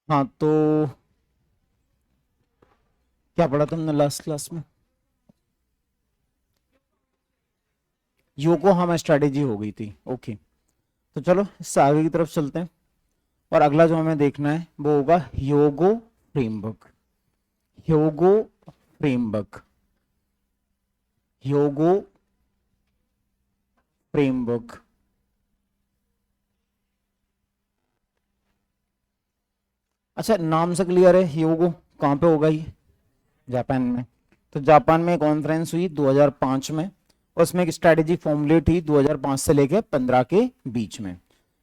हाँ, तो क्या पढ़ा तुमने लास्ट क्लास में? योकोहामा स्ट्रैटेजी हो गई थी। ओके, तो चलो इससे आगे की तरफ चलते हैं। और अगला जो हमें देखना है वो होगा Hyogo framework. Hyogo framework. Hyogo framework. अच्छा, नाम से क्लियर है ह्योगो कहाँ पे होगा ये? जापान में। तो जापान में कॉन्फ्रेंस हुई 2005 में, और उसमें एक स्ट्रैटेजी फॉर्मुलेट हुई 2005 से लेकर 15 के बीच में।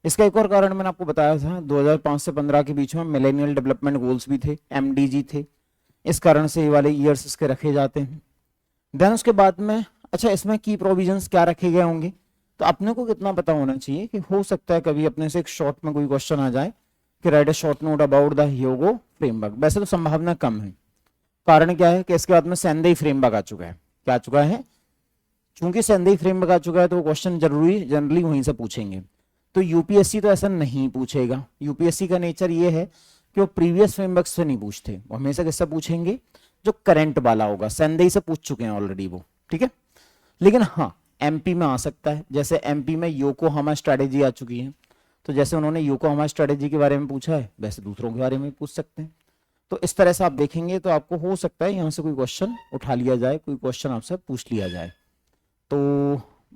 इसका एक और कारण मैंने आपको बताया था, 2005 से 15 के बीच में मिलेनियल डेवलपमेंट गोल्स भी थे, एमडीजी थे। इस कारण से ये वाले ईयर्स इसके रखे जाते हैं। देन उसके बाद में, अच्छा इसमें की प्रोविजंस क्या रखे गए होंगे? तो अपने को कितना पता होना चाहिए कि हो सकता है कभी अपने से एक शॉर्ट में कोई क्वेश्चन आ जाए कि right a short note about the Hyogo framework. वैसे तो संभावना कम है। कारण क्या है कि इसके बाद में सेंदेई फ्रेमवर्क आ चुका है। क्या आ चुका है? चूंकि सेंदेई फ्रेमवर्क आ चुका है तो क्वेश्चन जरूरी जनरली वहीं से पूछेंगे। तो यूपीएससी तो ऐसा नहीं पूछेगा। यूपीएससी का नेचर ये है कि वो प्रीवियस फ्रेमवर्क से नहीं पूछते, वो हमेशा किससे पूछेंगे? जो करंट वाला होगा। सेंदेई से पूछ चुके हैं ऑलरेडी वो, ठीक है। लेकिन हाँ, एमपी में आ सकता है। जैसे एमपी में योकोहामा स्ट्रैटेजी आ चुकी है, तो जैसे उन्होंने योकोहामा स्ट्रैटेजी के बारे में पूछा है वैसे दूसरों के बारे में पूछ सकते हैं। तो इस तरह से आप देखेंगे तो आपको हो सकता है यहाँ से कोई क्वेश्चन उठा लिया जाए, कोई क्वेश्चन आपसे पूछ लिया जाए। तो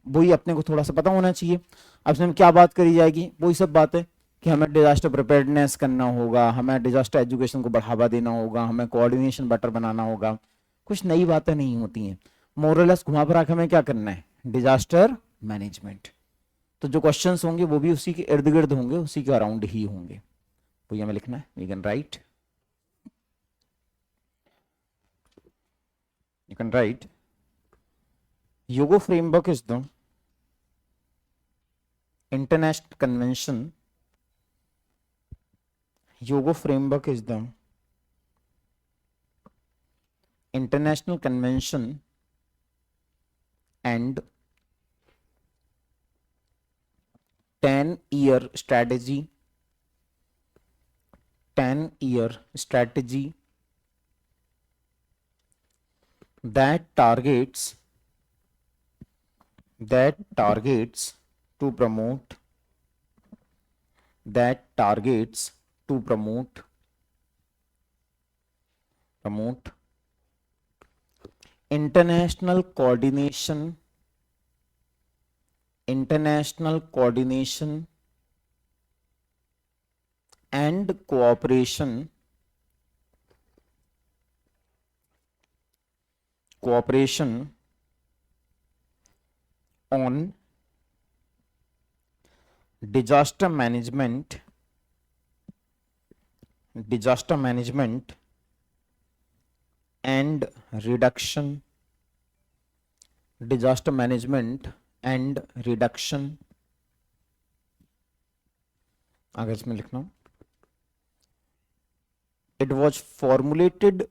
वही अपने को थोड़ा सा पता होना चाहिए। अब इसमें क्या बात करी जाएगी? वही सब बातें कि हमें डिजास्टर प्रिपेयर्डनेस करना होगा, हमें डिजास्टर एजुकेशन को बढ़ावा देना होगा, हमें कोऑर्डिनेशन बेटर बनाना होगा। कुछ नई बातें नहीं होती हैं। मोरलेस घुमा फिरा के हमें क्या करना है? Disaster management. तो जो क्वेश्चंस होंगे वो भी उसी के इर्द गिर्द होंगे, उसी के अराउंड ही होंगे। तो ये हमें लिखना है, you can write, you can write yogo framework is the international convention. Yoga framework is the international convention and 10-year strategy, 10-year strategy that targets to promote that targets to promote international coordination and cooperation on disaster management and reduction disaster management and reduction आगे इसमें लिखना, it was formulated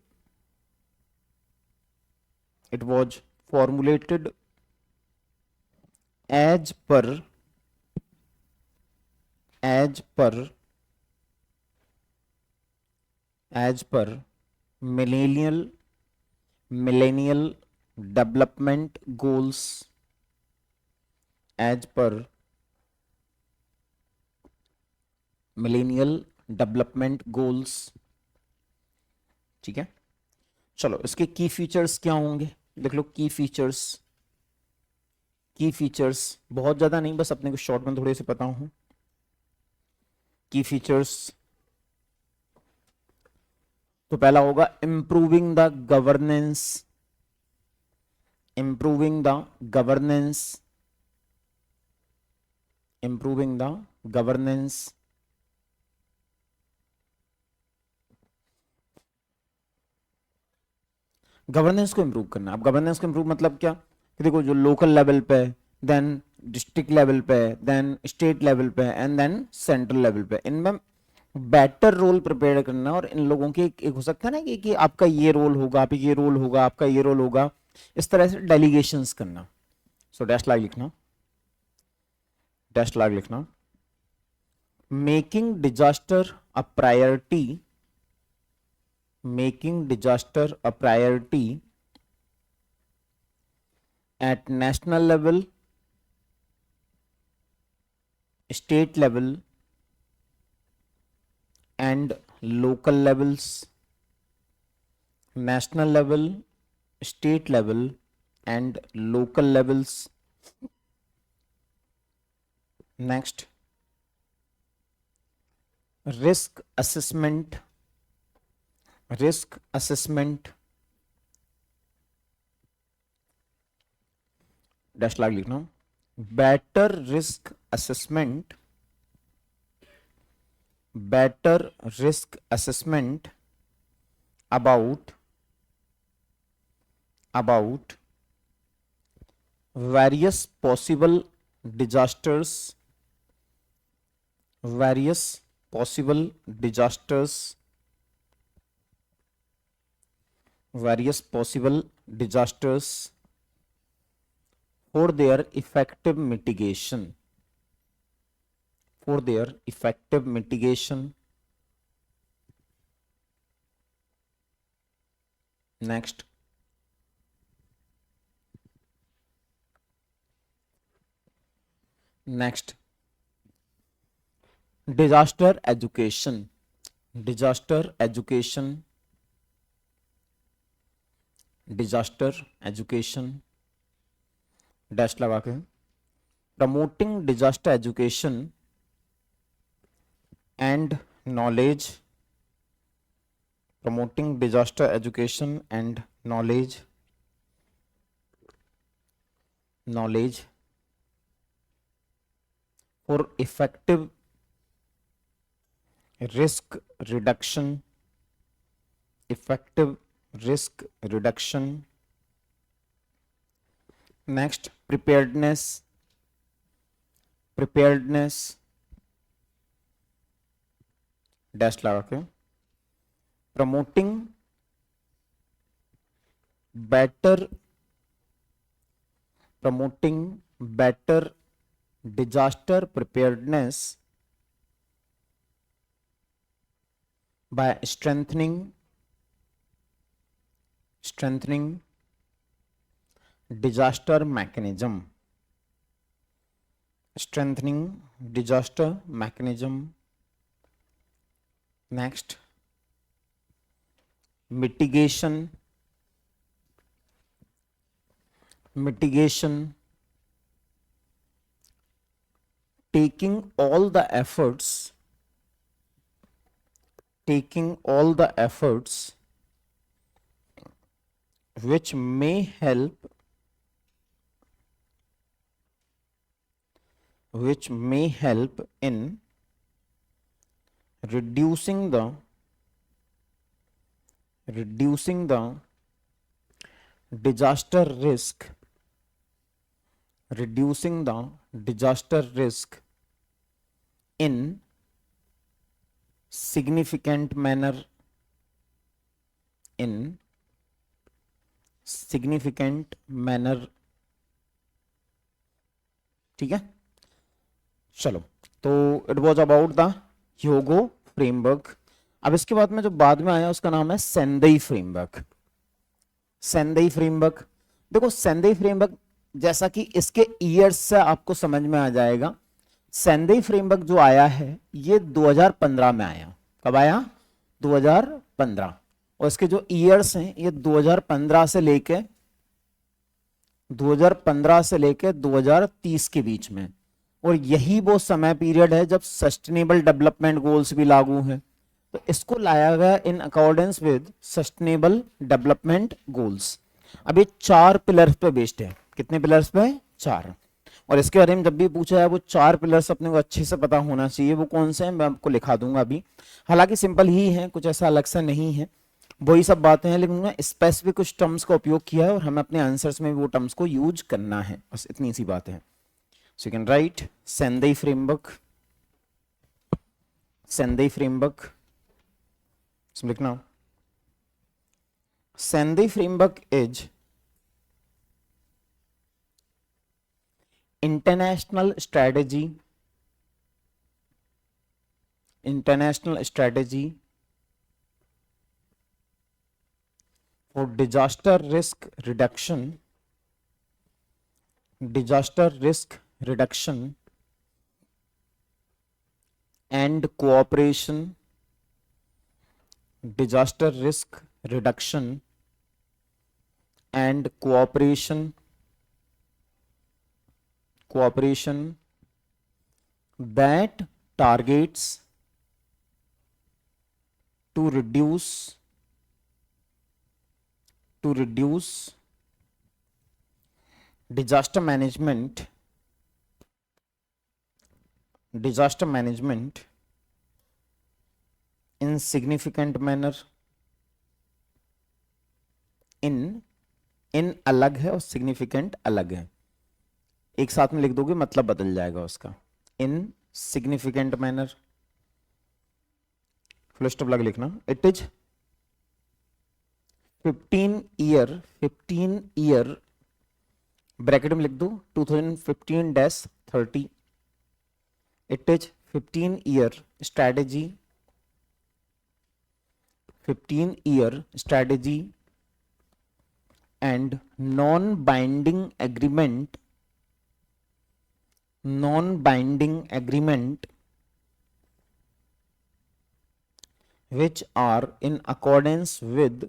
as per millennial development goals, as per millennial development goals। ठीक है, चलो इसके की features क्या होंगे देख लो। की फीचर्स बहुत ज्यादा नहीं, बस अपने को शॉर्ट में थोड़े से पता हूं। की फीचर्स तो पहला होगा इंप्रूविंग द गवर्नेंस, गवर्नेंस को इंप्रूव करना। अब गवर्नेंस को इंप्रूव मतलब क्या कि देखो, जो लोकल लेवल पे, देन डिस्ट्रिक्ट लेवल पे, देन स्टेट लेवल पे, एंड देन सेंट्रल लेवल पे, इनमें बेटर रोल प्रिपेयर करना। और इन लोगों के एक हो सकता है ना कि आपका ये रोल होगा, आप ये रोल होगा, आपका ये रोल होगा, इस तरह से डेलीगेशंस करना। सो डैश लाइक लिखना, making disaster a priority making disaster a priority at national level, state level and local levels, national level, state level and local levels. Next, risk assessment, risk assessment dash लाग लिखना, better risk assessment, better risk assessment about various possible disasters, various possible disasters, various possible disasters for their effective mitigation, for their effective mitigation. Next, next, disaster education, disaster education, disaster education dash लगा के, promoting disaster education and knowledge, promoting disaster education and knowledge, knowledge for effective risk reduction, effective risk reduction. Next, preparedness, preparedness dash लगा के, promoting better, promoting better disaster preparedness by strengthening, strengthening disaster mechanism, strengthening disaster mechanism. Next, mitigation, mitigation taking all the efforts, taking all the efforts which may help, which may help in reducing the disaster risk, reducing the disaster risk in significant manner, in significant manner. ठीक है, चलो, तो it was about the Hyogo framework. अब इसके बाद में जो बाद में आया उसका नाम है सेंदई फ्रेमवर्क। सेंदई फ्रेमवर्क, देखो सेंदई फ्रेमवर्क जैसा कि इसके ईयर्स से आपको समझ में आ जाएगा। सेंदई फ्रेमवर्क जो आया है ये 2015 में आया। कब आया? 2015। और इसके जो ईयर्स हैं ये 2015 से लेके 2030 के बीच में। और यही वो समय पीरियड है जब सस्टेनेबल डेवलपमेंट गोल्स भी लागू हैं। तो इसको लाया गया in accordance with sustainable development goals. अब ये 4 पिलर्स पे बेस्ड है। कितने पिलर्स पे? 4। और इसके बारे में जब भी पूछा है वो 4 पिलर्स अपने को अच्छे से पता होना चाहिए। वो कौन से हैं मैं आपको लिखा दूंगा अभी। हालांकि सिंपल ही है, कुछ ऐसा अलग सा नहीं है, वही सब बातें हैं, लेकिन उन्होंने स्पेसिफिक कुछ टर्म्स का उपयोग किया है और हमें अपने आंसर्स में वो टर्म्स को यूज करना है। बस इतनी सी बात है। So you can write Sendai framework, Sendai framework. So look now, Sendai framework is international strategy, international strategy for disaster risk reduction and cooperation, disaster risk reduction and cooperation that targets to reduce disaster management in significant manner. इन अलग है और significant अलग है, एक साथ में लिख दोगे मतलब बदल जाएगा उसका। इन सिग्निफिकेंट मैनर, फुल स्टॉप लगा लिखना। इट इज 15 ईयर ब्रैकेट में लिख दो 2015-30। It is 15 year strategy, 15 year strategy and non-binding agreement which are in accordance with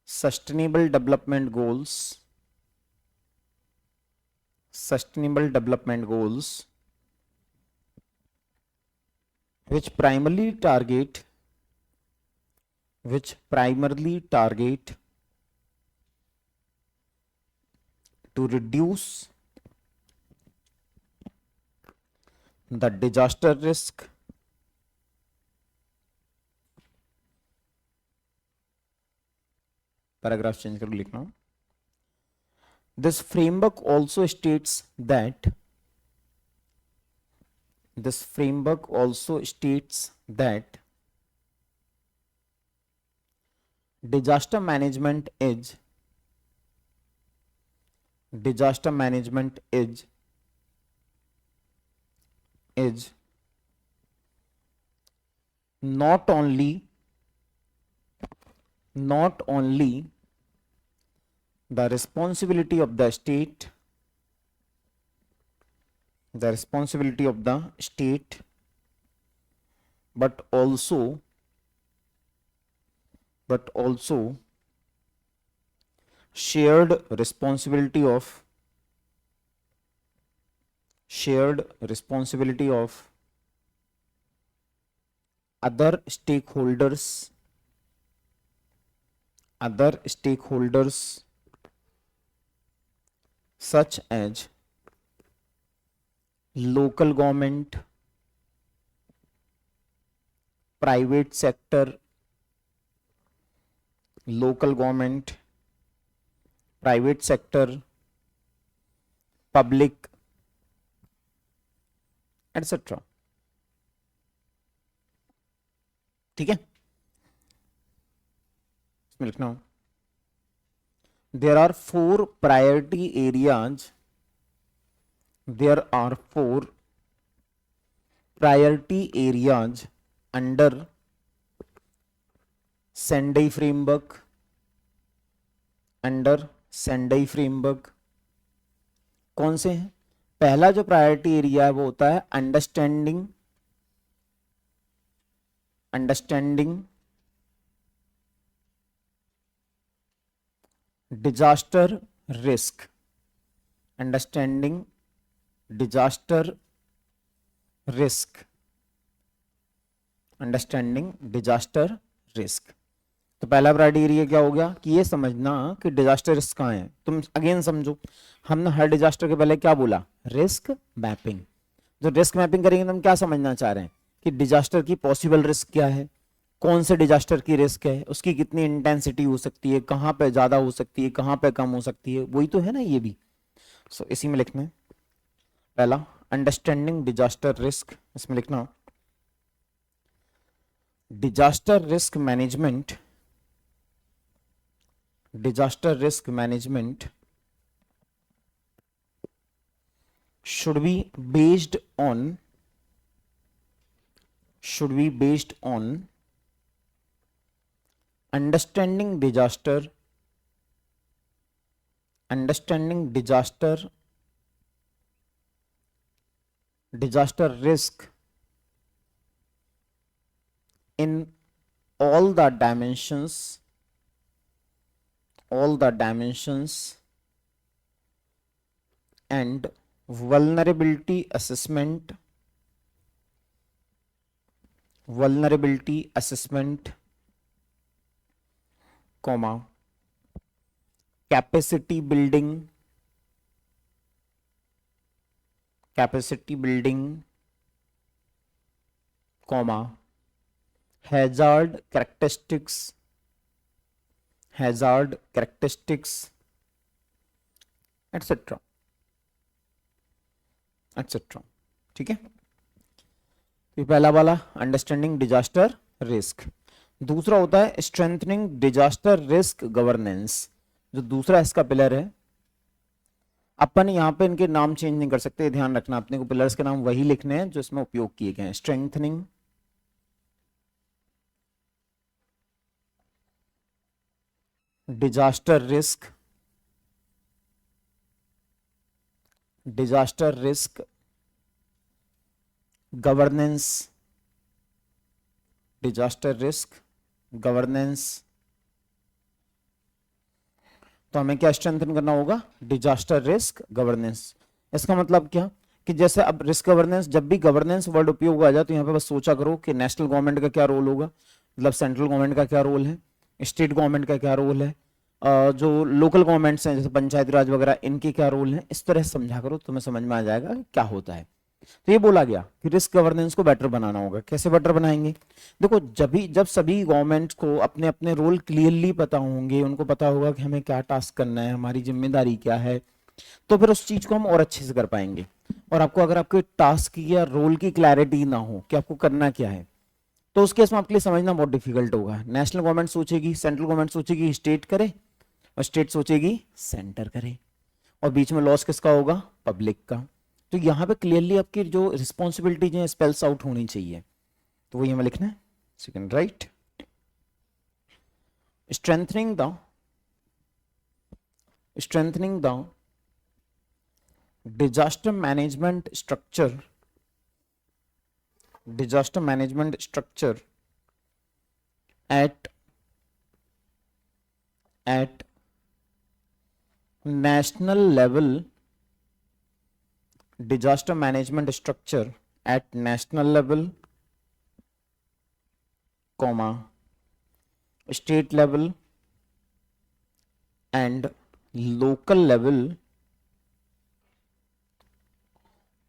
sustainable development goals which primarily target to reduce the disaster risk paragraph change करके लिखना। This framework also states that disaster management is not only the responsibility of the state, but also shared responsibility of other stakeholders such as local government, private sector, public, etc. ठीक है, इसमें लिखना हो there are four priority areas under Sendai framework, कौन से हैं? पहला जो प्रायोरिटी एरिया है वो होता है अंडरस्टैंडिंग डिजास्टर रिस्क, तो पहला प्रायोरिटी एरिया क्या हो गया कि ये समझना कि डिजास्टर रिस्क कहाँ है। तुम अगेन समझो, हमने हर डिजास्टर के पहले क्या बोला? Risk mapping. जो रिस्क मैपिंग करेंगे तो हम क्या समझना चाह रहे हैं कि डिजास्टर की पॉसिबल रिस्क क्या है, कौन से डिजास्टर की रिस्क है, उसकी कितनी इंटेंसिटी हो सकती है, कहाँ पे ज्यादा हो सकती है, कहाँ पे कम हो सकती है, वही तो है ना ये भी। सो इसी में लिखना है पहला अंडरस्टैंडिंग डिजास्टर रिस्क, इसमें लिखना disaster risk management should be based on should be based on understanding disaster risk in all the dimensions and vulnerability assessment comma capacity building comma hazard characteristics etc. ठीक है, ये पहला वाला understanding disaster risk. दूसरा होता है strengthening disaster risk governance. जो दूसरा इसका पिलर है, अपन यहाँ पे इनके नाम चेंज नहीं कर सकते, ध्यान रखना, अपने को पिलर्स के नाम वही लिखने हैं जो इसमें उपयोग किए गए हैं। स्ट्रेंथनिंग डिजास्टर रिस्क गवर्नेंस तो हमें क्या स्ट्रेंथन करना होगा? Disaster risk governance. इसका मतलब क्या कि जैसे अब रिस्क गवर्नेंस, जब भी गवर्नेंस वर्ड उपयोग आ जाए तो यहाँ पे बस सोचा करो कि नेशनल गवर्नमेंट का क्या रोल होगा, मतलब सेंट्रल गवर्नमेंट का क्या रोल है, स्टेट गवर्नमेंट का क्या रोल है, जो लोकल गवर्नमेंट्स हैं जैसे पंचायती राज वगैरह, इनके क्या रोल है। इस तरह से समझा करो, तुम्हें समझ में आ जाएगा क्या होता है। तो ये बोला गया कि रिस्क गवर्नेंस को बेटर बनाना होगा। कैसे बेटर बनाएंगे? देखो, जब सभी गवर्नमेंट्स को अपने अपने रोल क्लियरली पता होंगे, उनको पता होगा कि हमें क्या टास्क करना है, हमारी जिम्मेदारी क्या है, तो फिर उस चीज को हम और अच्छे से कर पाएंगे। और आपको अगर आपके टास्क या रोल की क्लैरिटी ना हो कि आपको करना क्या है, तो उस केस में आपके लिए समझना बहुत डिफिकल्ट होगा। नेशनल गवर्नमेंट सोचेगी, सेंट्रल गवर्नमेंट सोचेगी स्टेट करे, और स्टेट सोचेगी सेंटर करे, और बीच में लॉस किसका होगा? पब्लिक का। तो यहाँ पे क्लियरली आपकी जो रिस्पॉन्सिबिलिटीज हैं स्पेल्स आउट होनी चाहिए, तो वही हमें लिखना है। Second right, strengthening the disaster management structure at national level, disaster management structure at national level, comma state level and local level,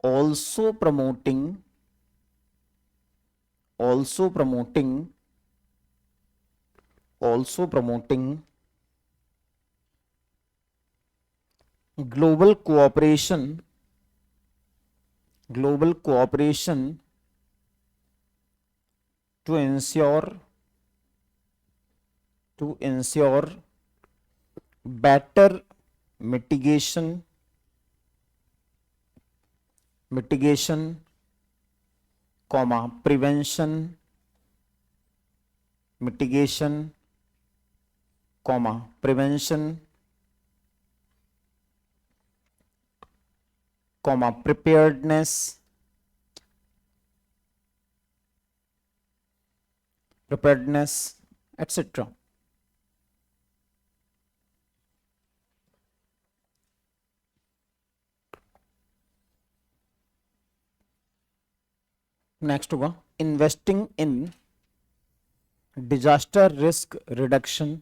also promoting global cooperation to ensure better mitigation, comma prevention, comma preparedness, etc. Next होगा investing in disaster risk reduction,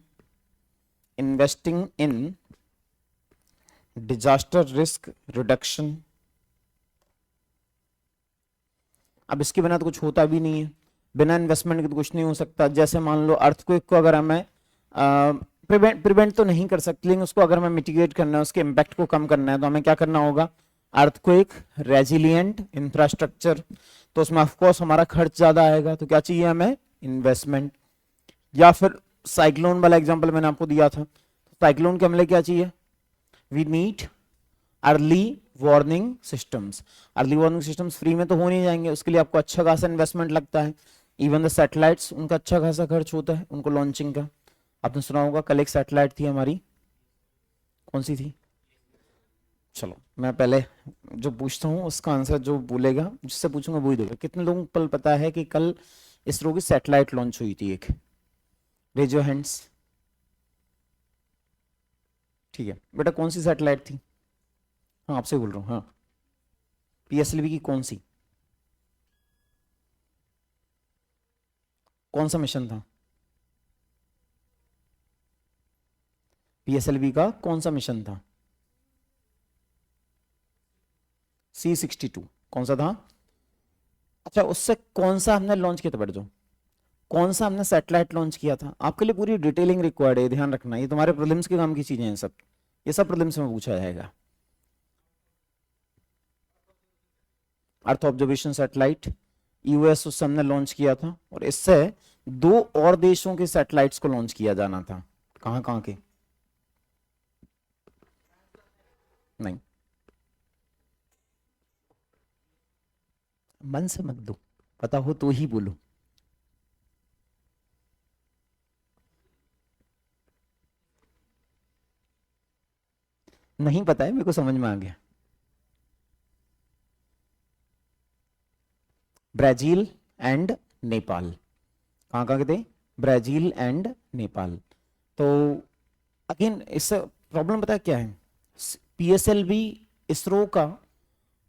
अब इसके बिना तो कुछ होता भी नहीं है, बिना इन्वेस्टमेंट के तो कुछ नहीं हो सकता। जैसे मान लो अर्थक्वेक को अगर हमें प्रिवेंट तो नहीं कर सकते, लेकिन उसको अगर हमें मिटिगेट करना है, उसके इम्पैक्ट को कम करना है, तो हमें क्या करना होगा? Earthquake resilient infrastructure. तो उसमें ऑफकोर्स हमारा खर्च ज्यादा आएगा, तो क्या चाहिए हमें? इन्वेस्टमेंट। या फिर साइक्लोन वाला एग्जांपल मैंने आपको दिया था, साइक्लोन के हमले क्या चाहिए? We need early warning systems. Early warning systems free में तो हो नहीं जाएंगे, उसके लिए आपको अच्छा खासा इन्वेस्टमेंट लगता है। इवन द सैटेलाइट्स, उनका अच्छा खासा खर्च होता है उनको लॉन्चिंग का। आपने सुना होगा कल एक सैटेलाइट थी हमारी, कौन सी थी? चलो मैं पहले जो पूछता हूँ उसका आंसर जो बोलेगा, जिससे पूछूंगा वही देगा। कितने लोगों को कल पता है कि कल इसरो की सैटेलाइट लॉन्च हुई थी एक? Raise your hands. ठीक है बेटा, कौन सी सैटेलाइट थी? हाँ आपसे बोल रहा हूँ, हाँ। पीएसएलवी की कौन सी, कौन सा मिशन था? पीएसएलवी का कौन सा मिशन था? C62 कौन सा था? अच्छा उससे कौन सा हमने लॉन्च किया था बैठ जाओ, कौन सा हमने सैटेलाइट लॉन्च किया था? आपके लिए पूरी डिटेलिंग रिक्वायर्ड है, ध्यान रखना, ये तुम्हारे प्रीलिम्स के काम की चीजें हैं सब, ये सब प्रीलिम्स में पूछा जाएगा। अर्थ ऑब्जर्वेशन सैटेलाइट यूएस उससे हमने लॉन्च किया था, और इससे 2 और देशों के सैटेलाइट्स को लॉन्च किया जाना था। कहां कहां के? नहीं, मन से मत दो, पता हो तो ही बोलो। नहीं पता है, मेरे को समझ में आ गया। Brazil and Nepal. कहाँ कहाँ के थे? Brazil and Nepal. तो अगेन इससे प्रॉब्लम पता है क्या है? पीएसएलवी इसरो का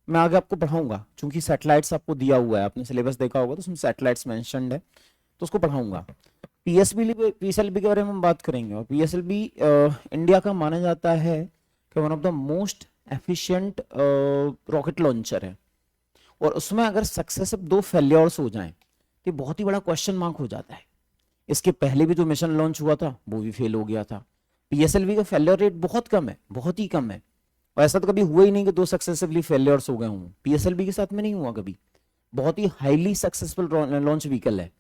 मैं आगे आपको पढ़ाऊंगा, क्योंकि सैटेलाइट्स आपको दिया हुआ है, आपने सिलेबस देखा होगा तो उसमें सैटेलाइट्स मेंशन्ड है, तो उसको पढ़ाऊंगा। पीएसएलवी के बारे में हम बात करेंगे। और पीएसएलवी इंडिया का माना जाता है कि one of the most efficient rocket launcher है। और उसमें अगर सक्सेसिव 2 फेलियर्स हो जाएं तो बहुत ही बड़ा क्वेश्चन मार्क हो जाता है। इसके पहले भी जो मिशन लॉन्च हुआ था वो भी फेल हो गया था। पीएसएलवी का फेलियर रेट बहुत कम है, बहुत ही कम है, और ऐसा तो कभी हुआ ही नहीं कि 2 सक्सेसिवली फेलियर्स हो गए हों। पीएसएलवी के साथ में नहीं हुआ कभी, बहुत ही हाईली सक्सेसफुल लॉन्च व्हीकल है।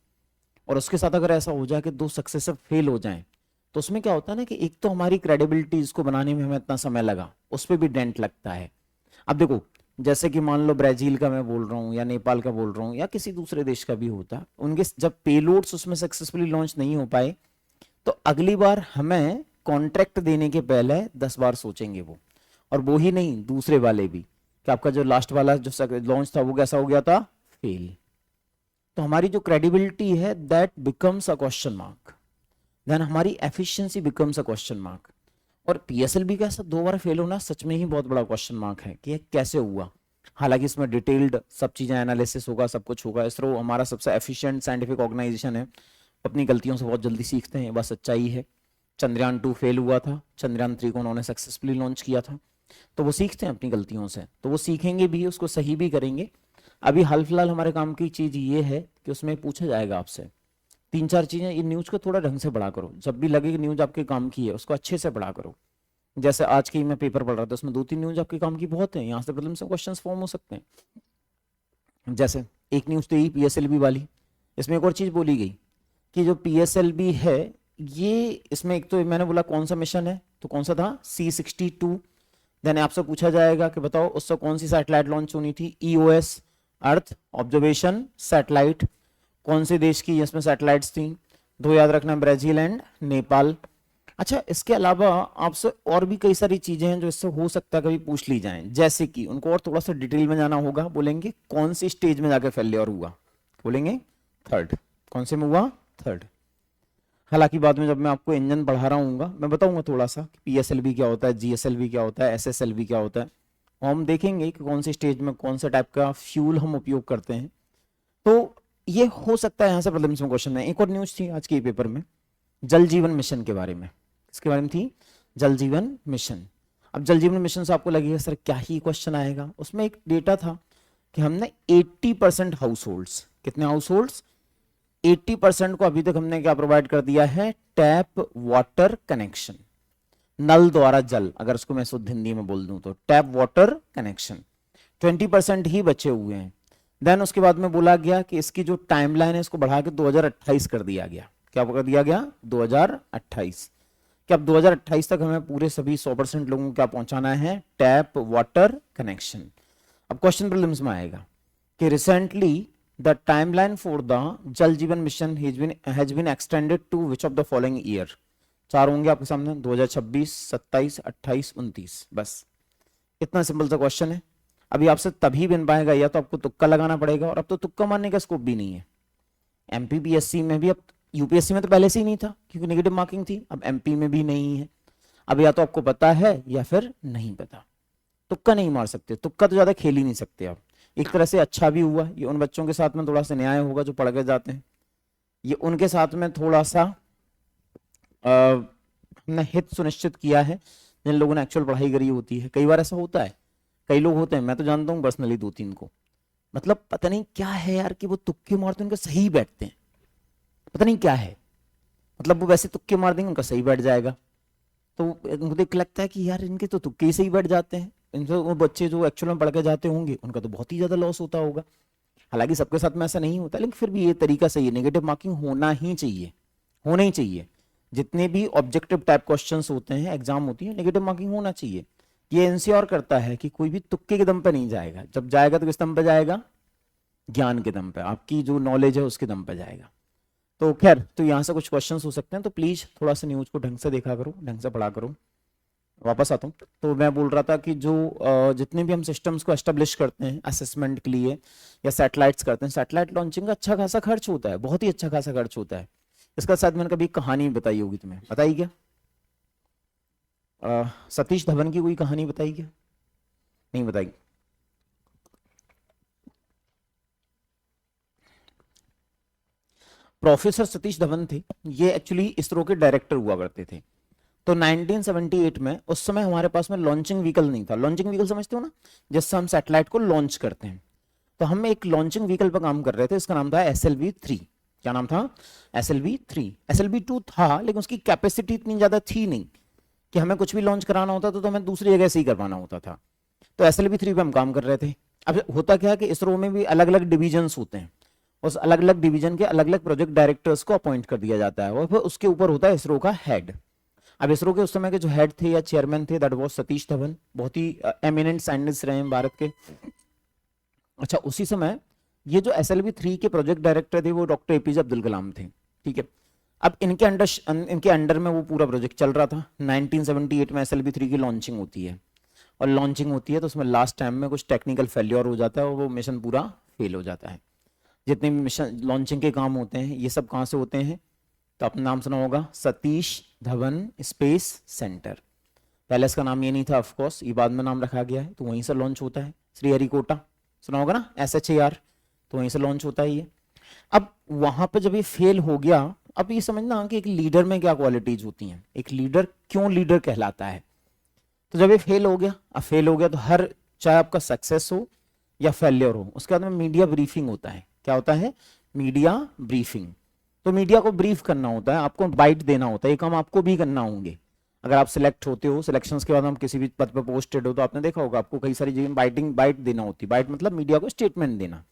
और उसके साथ अगर ऐसा हो जाए कि 2 सक्सेसिव फेल हो जाएं, तो उसमें क्या होता है ना कि एक तो हमारी क्रेडिबिलिटी, इसको बनाने में हमें इतना समय लगा, उस पर भी डेंट लगता है। अब देखो, जैसे कि मान लो ब्राजील का मैं बोल रहा हूँ या नेपाल का बोल रहा हूँ या किसी दूसरे देश का भी होता, उनके जब पेलोड्स उसमें सक्सेसफुली लॉन्च नहीं हो पाए, तो अगली बार हमें कॉन्ट्रैक्ट देने के पहले 10 बार सोचेंगे वो। और वो ही नहीं, दूसरे वाले भी, कि आपका जो लास्ट वाला जो लॉन्च था वो कैसा हो गया था? फेल। तो हमारी जो क्रेडिबिलिटी है that becomes a question mark, then हमारी efficiency becomes a question mark. और पीएसएलवी का ऐसा 2 बार फेल होना सच में ही बहुत बड़ा क्वेश्चन मार्क है कि ये कैसे हुआ। हालांकि इसमें डिटेल्ड सब चीजें एनालिसिस होगा, सब कुछ होगा। इसरो हमारा सबसे एफिशिएंट साइंटिफिक ऑर्गेनाइजेशन है, अपनी गलतियों से बहुत जल्दी सीखते हैं, बस सच्चाई है। चंद्रयान 2 फेल हुआ था, चंद्रयान 3 को उन्होंने सक्सेसफुली लॉन्च किया था, तो वो सीखते हैं अपनी गलतियों से, तो वो सीखेंगे भी, उसको सही भी करेंगे। अभी हाल फिलहाल हमारे काम की चीज ये है कि उसमें पूछा जाएगा आपसे 3-4 चीजें। ये न्यूज को थोड़ा ढंग से पढ़ा करो, जब भी लगे कि न्यूज आपके काम की है उसको अच्छे से पढ़ा करो। जैसे आज की मैं पेपर पढ़ रहा था, उसमें 2-3 न्यूज आपके काम की बहुत है, यहाँ से प्रीलिम्स में क्वेश्चंस फॉर्म हो सकते हैं। जैसे एक न्यूज तो यही पीएसएलवी वाली, इसमें एक और चीज बोली गई कि जो पीएसएलवी है ये, इसमें एक तो मैंने बोला कौन सा मिशन है, तो कौन सा था? C62। देन आपसे पूछा जाएगा कि बताओ उससे कौन सी सैटेलाइट लॉन्च होनी थी? EOS, earth observation satellite. कौन से देश की इसमें सैटेलाइट्स थी? 2 याद रखना, ब्राजील एंड नेपाल। अच्छा, इसके अलावा आपसे और भी कई सारी चीजें हैं जो इससे हो सकता है कभी पूछ ली जाएं, जैसे कि उनको और थोड़ा सा डिटेल में जाना होगा, बोलेंगे कौन सी स्टेज में जाके फेलियर हुआ, बोलेंगे 3rd। कौन से में हुआ? 3rd। हालांकि बाद में जब मैं आपको इंजन पढ़ा रहा हूँ मैं बताऊंगा थोड़ा सा पीएसएलवी क्या होता है, जीएसएलवी क्या होता है, एसएसएलवी क्या होता है, और हम देखेंगे कि कौन सी स्टेज में कौन सा टाइप का फ्यूल हम उपयोग करते हैं। तो ये हो सकता है यहाँ से प्रीलिम्स में क्वेश्चन है। एक और न्यूज थी आज के पेपर में जल जीवन मिशन के बारे में। इसके बारे में थी जल जीवन मिशन। अब जल जीवन मिशन से आपको लगेगा सर क्या ही क्वेश्चन आएगा, उसमें एक डेटा था कि हमने 80% हाउस होल्ड्स, कितने हाउस होल्ड्स? 80% को अभी तक हमने क्या प्रोवाइड कर दिया है? टैप वाटर कनेक्शन, नल द्वारा जल, अगर उसको मैं शुद्ध हिंदी में बोल दूं तो टैप वाटर कनेक्शन। 20% ही बचे हुए हैं। देन उसके बाद में बोला गया कि इसकी जो टाइमलाइन है इसको बढ़ा के 2028 कर दिया गया। क्या कर दिया गया? 2028। कि अब 2028 तक हमें पूरे सभी 100% लोगों को क्या पहुंचाना है, टैप वाटर कनेक्शन। अब क्वेश्चन प्रीलिम्स में आएगा कि recently the timeline for the Jal Jeevan Mission has been extended to which of the following year. चार होंगे आपके सामने, 2026, 27, 28, 29, बस इतना सिंपल सा क्वेश्चन है। अभी आपसे तभी बन पाएगा या तो आपको तुक्का लगाना पड़ेगा, और अब तो तुक्का मारने का स्कोप भी नहीं है। एमपीपीएससी में भी, अब यूपीएससी में तो पहले से ही नहीं था क्योंकि नेगेटिव मार्किंग थी, अब एमपी में भी नहीं है। अब या तो आपको पता है या फिर नहीं पता, तुक्का नहीं मार सकते, तुक्का तो ज्यादा खेल ही नहीं सकते आप। एक तरह से अच्छा भी हुआ, ये उन बच्चों के साथ में थोड़ा सा न्याय होगा जो पढ़ के जाते हैं, ये उनके साथ में थोड़ा सा हमने हित सुनिश्चित किया है जिन लोगों ने एक्चुअल पढ़ाई करी होती है। कई बार ऐसा होता है, कई लोग होते हैं, मैं तो जानता हूँ पर्सनली 2-3 को, मतलब पता नहीं क्या है यार कि वो तुक्के मारते हैं उनका सही बैठते हैं, पता नहीं क्या है, मतलब वो वैसे तुक्के मार देंगे उनका सही बैठ जाएगा। तो मुझे लगता है कि यार इनके तो तुक्के ही सही बैठ जाते हैं, इनसे वो बच्चे जो एक्चुअल में पढ़ के जाते होंगे उनका तो बहुत ही ज्यादा लॉस होता होगा। हालांकि सबके साथ में ऐसा नहीं होता, लेकिन फिर भी ये तरीका सही है, नेगेटिव मार्किंग होना ही चाहिए, होना ही चाहिए। जितने भी ऑब्जेक्टिव टाइप क्वेश्चंस होते हैं, एग्जाम होती है, नेगेटिव मार्किंग होना चाहिए। ये इंश्योर करता है कि कोई भी तुक्के के दम पे नहीं जाएगा, जब जाएगा तो किस दम पे जाएगा, ज्ञान के दम पे, आपकी जो नॉलेज है उसके दम पे जाएगा। तो खैर, तो यहाँ से कुछ क्वेश्चंस हो सकते हैं, तो प्लीज थोड़ा सा न्यूज को ढंग से देखा करो, ढंग से पढ़ा करो। वापस आता हूँ, तो मैं बोल रहा था कि जो जितने भी हम सिस्टम्स को एस्टेब्लिश करते हैं असेसमेंट के लिए या सैटेलाइट्स करते हैं, सैटेलाइट लॉन्चिंग का अच्छा खासा खर्च होता है, बहुत ही अच्छा खासा खर्च होता है। इसका साथ मैंने कभी कहानी बताई होगी, तुम्हें बताई क्या? सतीश धवन की कोई कहानी बताई क्या? नहीं बताई। प्रोफेसर सतीश धवन थे, ये एक्चुअली इसरो के डायरेक्टर हुआ करते थे। तो 1978 में, उस समय हमारे पास में लॉन्चिंग व्हीकल नहीं था। लॉन्चिंग व्हीकल समझते हो ना, जिससे हम सैटेलाइट को लॉन्च करते हैं। तो हम एक लॉन्चिंग व्हीकल पर काम कर रहे थे, इसका नाम था SLV-3। क्या नाम था? SLV-3। SLV-2 था, लेकिन उसकी कैपेसिटी इतनी ज्यादा थी नहीं कि हमें कुछ भी लॉन्च कराना होता तो हमें दूसरी जगह से ही करवाना होता था। तो SLV-3 पे हम काम कर रहे थे। अब होता क्या है कि इसरो में भी अलग अलग डिविजन होते हैं, उस अलग अलग डिवीजन के अलग अलग प्रोजेक्ट डायरेक्टर्स को अपॉइंट कर दिया जाता है, और फिर उसके ऊपर होता है इसरो का हेड। अब इसरो के उस समय के जो हेड थे या चेयरमैन थे, दैट वाज सतीश धवन, बहुत ही एमिनेंट साइंटिस्ट रहे हैं भारत के। अच्छा, उसी समय ये जो SLV-3 के प्रोजेक्ट डायरेक्टर थे वो डॉक्टर APJ अब्दुल कलाम थे, ठीक है। अब इनके अंडर में वो पूरा प्रोजेक्ट चल रहा था। 1978 में SLV-3 की लॉन्चिंग होती है, और लॉन्चिंग होती है तो उसमें लास्ट टाइम में कुछ टेक्निकल फेल्योर हो जाता है और वो मिशन पूरा फेल हो जाता है। जितने भी मिशन लॉन्चिंग के काम होते हैं ये सब कहाँ से होते हैं? तो आपने नाम सुना होगा, सतीश धवन स्पेस सेंटर। पहले इसका नाम ये नहीं था, ऑफ कोर्स ये बाद में नाम रखा गया है, तो वहीं से लॉन्च होता है। श्रीहरिकोटा सुना होगा ना, SHAR, तो वहीं से लॉन्च होता है ये। अब वहां पे जब ये फेल हो गया, अब ये समझना कि एक लीडर में क्या क्वालिटीज होती हैं, एक लीडर क्यों लीडर कहलाता है। तो जब ये फेल हो गया, अब फेल हो गया तो हर, चाहे आपका सक्सेस हो या फेलियर हो, उसके बाद में मीडिया ब्रीफिंग होता है। क्या होता है? Media briefing. तो मीडिया को ब्रीफ करना होता है, आपको बाइट देना होता है, ये काम आपको भी करना होंगे। अगर आप सिलेक्ट होते हो, सिलेक्शंस के बाद हम किसी भी पद पर पोस्टेड हो, तो आपने देखा होगा आपको कई सारी जगह बाइट देना होती है। बाइट मतलब मीडिया को स्टेटमेंट देना,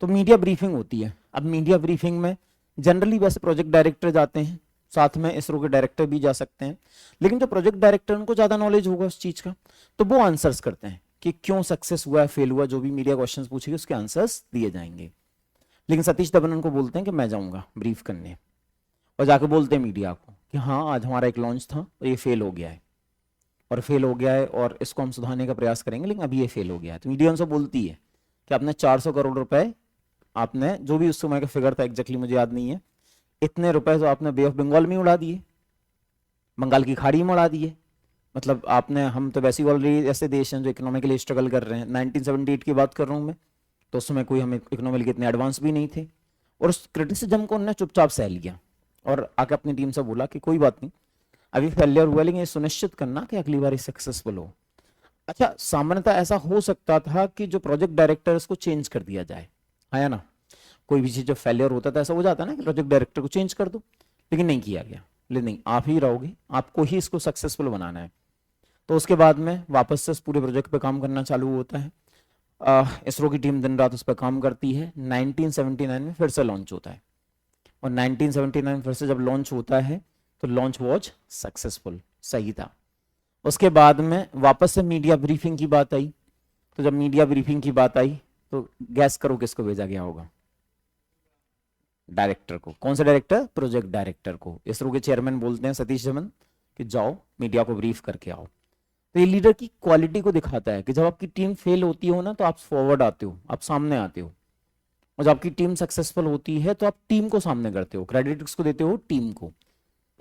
तो मीडिया ब्रीफिंग होती है। अब मीडिया ब्रीफिंग में जनरली वैसे प्रोजेक्ट डायरेक्टर जाते हैं, साथ में इसरो के डायरेक्टर भी जा सकते हैं, लेकिन जो प्रोजेक्ट डायरेक्टर उनको ज्यादा नॉलेज होगा उस चीज का, तो वो आंसर्स करते हैं कि क्यों सक्सेस हुआ है, फेल हुआ, जो भी मीडिया क्वेश्चंस पूछेगी उसके आंसर्स दिए जाएंगे। लेकिन सतीश धवन उनको बोलते हैं कि मैं जाऊंगा ब्रीफ करने, और जाके बोलते हैं मीडिया को कि हाँ आज हमारा एक लॉन्च था और ये फेल हो गया है, और फेल हो गया है और इसको हम सुधारने का प्रयास करेंगे, लेकिन अभी ये फेल हो गया है। तो मीडिया उनसे बोलती है कि आपने 400 करोड़ रुपए, आपने जो भी उस समय का फिगर था एग्जैक्टली मुझे याद नहीं है, इतने रुपए तो आपने बे ऑफ बंगाल में उड़ा दिए, बंगाल की खाड़ी में उड़ा दिए। मतलब आपने, हम तो वैसे ही ऑलरेडी ऐसे देश हैं जो इकोनॉमिकली स्ट्रगल कर रहे हैं, 1978 की बात कर रहा हूँ मैं, तो उस समय कोई हम इकोनॉमिकली इतने एडवांस भी नहीं थे, और उस क्रिटिसिज्म को उन्होंने चुपचाप सह लिया और आके अपनी टीम से बोला कि कोई बात नहीं, अभी फेलियर हुआ लेकिन ये सुनिश्चित करना कि अगली बार सक्सेसफुल हो। अच्छा, सामान्यतः ऐसा हो सकता था कि जो प्रोजेक्ट डायरेक्टर को चेंज कर दिया जाए, है ना, कोई भी चीज जब फेलियर होता था ऐसा हो जाता है ना कि प्रोजेक्ट डायरेक्टर को चेंज कर दो, लेकिन नहीं किया गया। लेकिन नहीं, आप ही रहोगे, आपको ही इसको सक्सेसफुल बनाना है। तो उसके बाद में वापस से पूरे प्रोजेक्ट पे काम करना चालू होता है। इसरो की टीम दिन रात उस पर काम करती है। 1979 में फिर से लॉन्च होता है, और 1979 फिर से जब लॉन्च होता है तो लॉन्च वॉज सक्सेसफुल, सही था। उसके बाद में वापस से मीडिया ब्रीफिंग की बात आई, तो जब मीडिया ब्रीफिंग की बात आई तो गैस करो किसको भेजा गया होगा? डायरेक्टर को। कौन सा डायरेक्टर? प्रोजेक्ट डायरेक्टर को। इसरो के चेयरमैन बोलते हैं सतीश धवन कि जाओ मीडिया को ब्रीफ करके आओ। तो ये लीडर की क्वालिटी को दिखाता है कि जब आपकी टीम फेल होती हो ना तो आप फॉरवर्ड आते हो, आप सामने आते हो, और जब आपकी टीम सक्सेसफुल होती है तो आप टीम को सामने करते हो, क्रेडिट किसको देते हो? टीम को।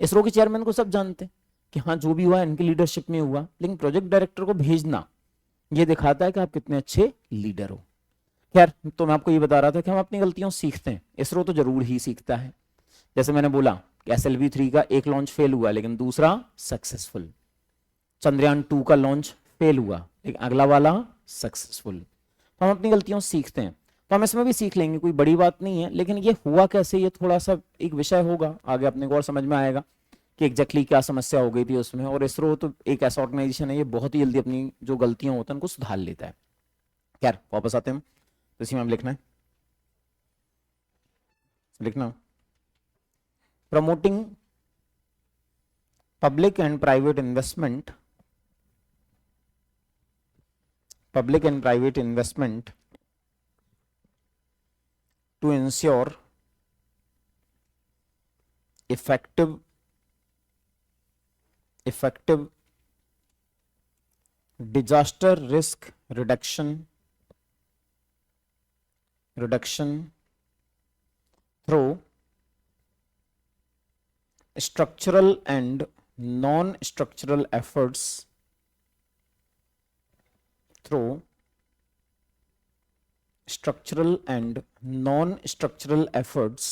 इसरो के चेयरमैन को सब जानते हैं कि हाँ जो भी हुआ इनकी लीडरशिप में हुआ, लेकिन प्रोजेक्ट डायरेक्टर को भेजना ये दिखाता है कि आप कितने अच्छे लीडर हो। खैर, तो मैं आपको ये बता रहा था कि हम अपनी गलतियों से सीखते हैं, इसरो तो जरूर ही सीखता है। जैसे मैंने बोला कि SLV-3 का एक लॉन्च फेल हुआ लेकिन दूसरा सक्सेसफुल, चंद्रयान 2 का लॉन्च फेल हुआ लेकिन अगला वाला सक्सेसफुल। तो हम अपनी गलतियों से सीखते हैं, तो हम इसमें भी सीख लेंगे, कोई बड़ी बात नहीं है। लेकिन ये हुआ कैसे, ये थोड़ा सा एक विषय होगा, आगे अपने को और समझ में आएगा कि एग्जैक्टली क्या समस्या हो गई थी उसमें। और इसरो तो एक ऐसा ऑर्गेनाइजेशन है, ये बहुत ही जल्दी अपनी जो गलतियां होती हैं उनको सुधार लेता है। खैर वापस आते हैं, तो इसी में हम लिखना है, लिखना promoting public and private investment, public and private investment to ensure effective disaster risk reduction through structural and non-structural efforts, through structural and non-structural efforts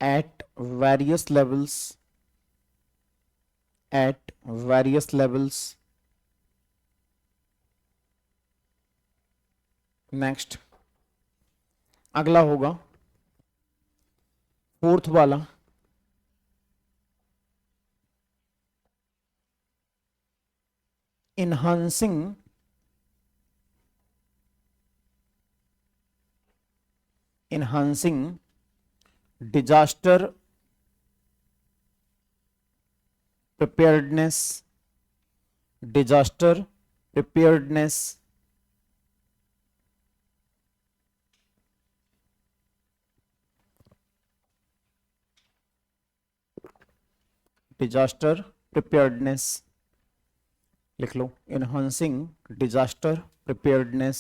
at various levels, next अगला होगा फोर्थ वाला, enhancing disaster preparedness, लिख लो, enhancing disaster preparedness,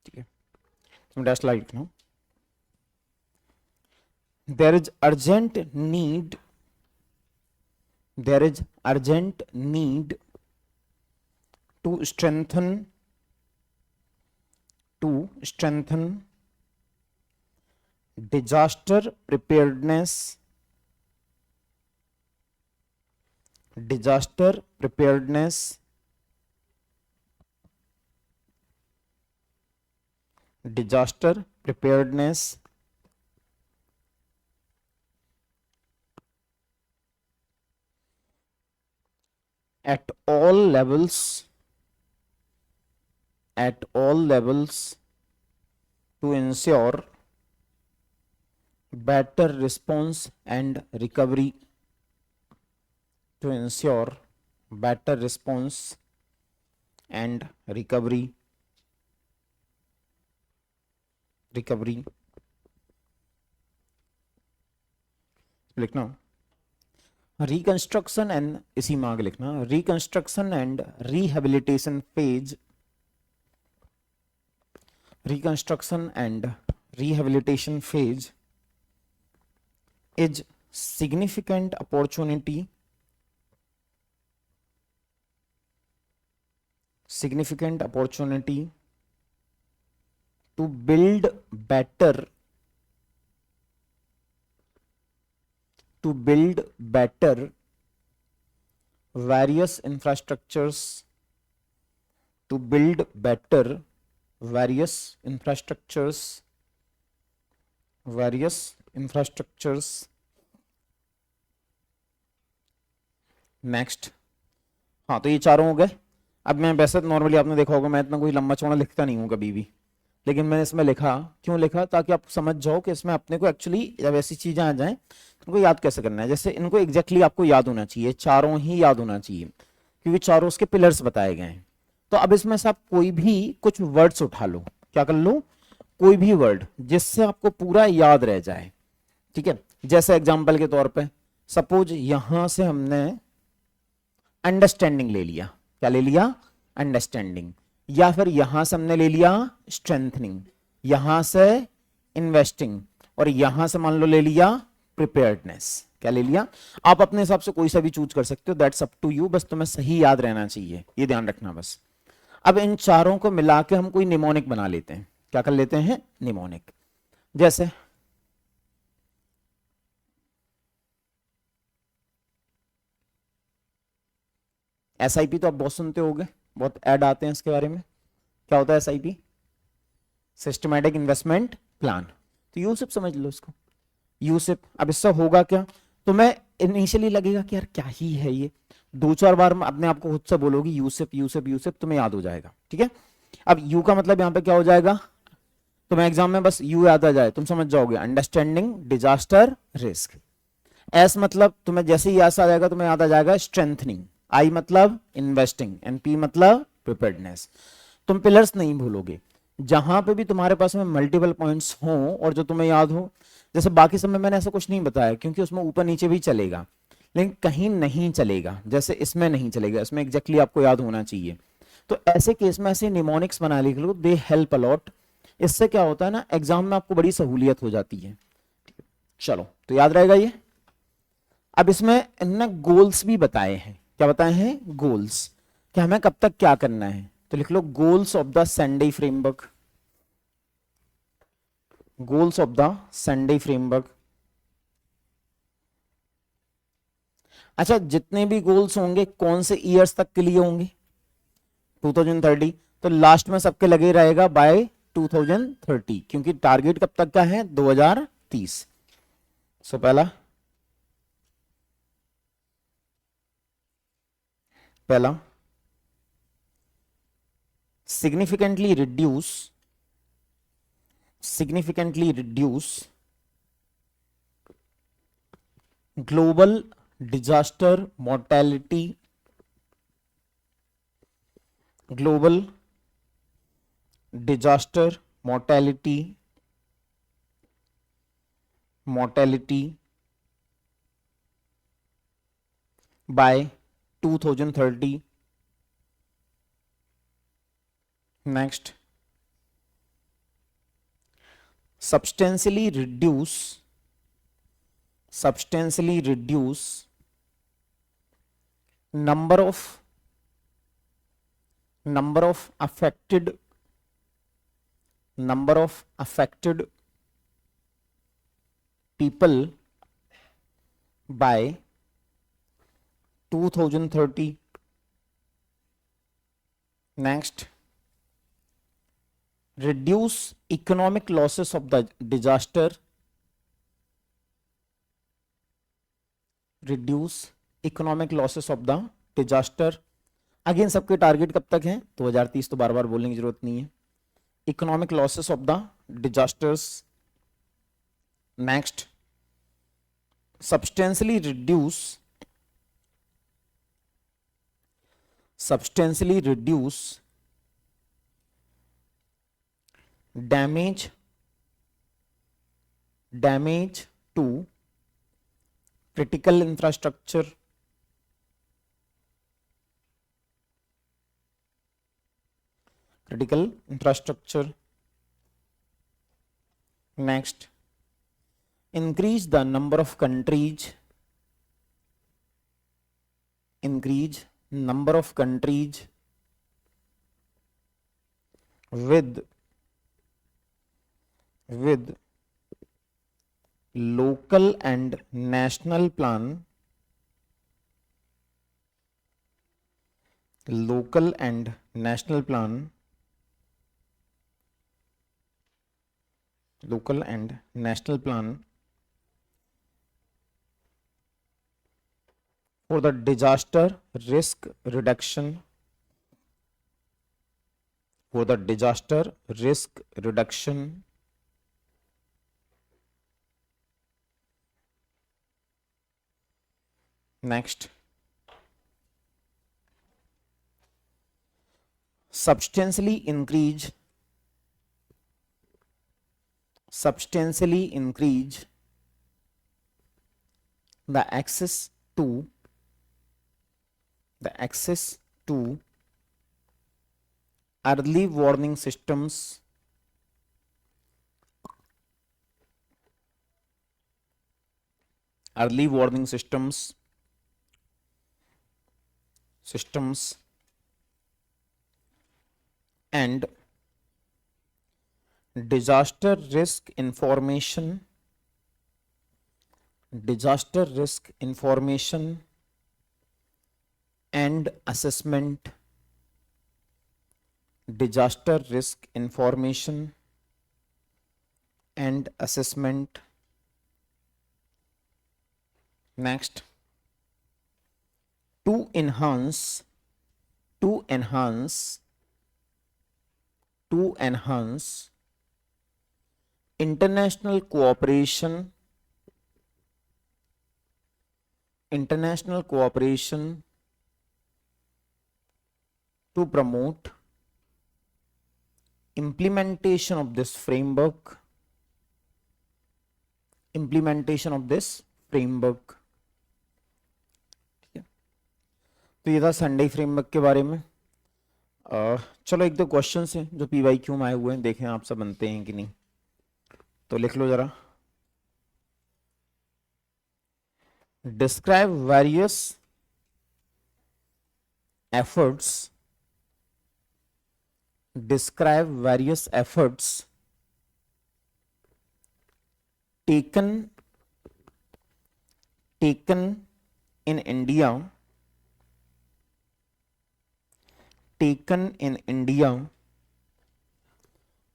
ठीक है, तुम dash light लिखना। there is urgent need to strengthen disaster preparedness at all levels to ensure better response and recovery, लिखना reconstruction and, इसी में आगे लिखना reconstruction and rehabilitation phase, is significant opportunity to build better various infrastructures, next. हाँ तो ये चारों हो गए। अब मैं वैसे नॉर्मली आपने देखा होगा मैं इतना कोई लंबा चौड़ा लिखता नहीं हूँ कभी भी, लेकिन मैंने इसमें लिखा, क्यों लिखा, ताकि आप समझ जाओ कि इसमें अपने को एक्चुअली जब ऐसी चीजें आ जाएं तो इनको याद कैसे करना है। जैसे इनको एग्जैक्टली आपको याद होना चाहिए, चारों ही याद होना चाहिए, क्योंकि चारों उसके पिलर्स बताए गए हैं। तो अब इसमें से आप कोई भी कुछ वर्ड्स उठा लो, क्या कर लो, कोई भी वर्ड जिससे आपको पूरा याद रह जाए, ठीक है। जैसे एग्जाम्पल के तौर पे सपोज यहां से हमने अंडरस्टैंडिंग ले लिया, क्या ले लिया, अंडरस्टैंडिंग, या फिर यहां से हमने ले लिया स्ट्रेंथनिंग, यहां से इन्वेस्टिंग, और यहां से मान लो ले लिया प्रिपेयर्डनेस, क्या ले लिया। आप अपने हिसाब से कोई सा भी चूज कर सकते हो, दैट्स अप टू यू, बस तुम्हें सही याद रहना चाहिए, ये ध्यान रखना बस। अब इन चारों को मिला के हम कोई निमोनिक बना लेते हैं, क्या कर लेते हैं, निमोनिक। जैसे एसआईपी तो आप बहुत सुनते होगे, बहुत ऐड आते हैं इसके बारे में। क्या होता है एसआईपी, सिस्टमैटिक इन्वेस्टमेंट प्लान। तो यूसिप समझ लो इसको, यूसिप। अब इससे होगा क्या, तुम्हें इनिशियली लगेगा कि यार क्या ही है ये, दो चार बार अपने आप को खुद से बोलोगी यूसिप यूसिप यूसिप, तुम्हें याद हो जाएगा, ठीक है। अब यू का मतलब यहां पे क्या हो जाएगा, तुम्हें एग्जाम में बस यू याद आ जाए तुम समझ जाओगे, अंडरस्टैंडिंग डिजास्टर रिस्क। एस मतलब तुम्हें जैसे ही याद आ जाएगा तुम्हें याद आ जाएगा स्ट्रेंथनिंग, आई मतलब इन्वेस्टिंग, एंड पी मतलब प्रिपेयर्डनेस। तुम पिलर्स नहीं भूलोगे, जहां पे भी तुम्हारे पास में मल्टीपल पॉइंट्स हो और जो तुम्हें याद हो। जैसे बाकी सब में मैंने ऐसा कुछ नहीं बताया क्योंकि उसमें ऊपर नीचे भी चलेगा, लेकिन कहीं नहीं चलेगा, जैसे इसमें नहीं चलेगा, इसमें एग्जैक्टली आपको याद होना चाहिए। तो ऐसे केस में ऐसे निमोनिक्स बना लिख लो, दे हेल्प अलॉट। इससे क्या होता है ना, एग्जाम में आपको बड़ी सहूलियत हो जाती है। चलो तो याद रहेगा ये। अब इसमें इन्होंने गोल्स भी बताए हैं, क्या बताए हैं, गोल्स, कि हमें कब तक क्या करना है। तो लिख लो goals of the Sendai framework, goals of the Sendai framework. अच्छा, जितने भी गोल्स होंगे कौन से ईयर्स तक के लिए होंगे, 2030। तो लास्ट में सबके लगे रहेगा बाय 2030, क्योंकि टारगेट कब तक का है, 2030। सो पहला पहला significantly reduce global disaster mortality, global disaster mortality by 2030। next, substantially reduce number of affected people by 2030। next, reduce economic losses of the disaster, reduce economic losses of the disaster। Again सबके target कब तक है, 2030, तो बार बार बोलने की जरूरत नहीं है। Economic losses of the disasters. Next, substantially reduce damage to critical infrastructure, next, increase the number of countries with local and national plan, for the disaster risk reduction for the disaster risk reduction next substantially increase the access to early warning systems and disaster risk information and assessment next to enhance international cooperation to promote implementation of this framework ठीक है। तो ये था Sunday framework के बारे में। चलो एक दो क्वेश्चन हैं जो PYQ में आए हुए हैं, देखें आप सब बनते हैं कि नहीं, तो लिख लो जरा। Describe various efforts taken in India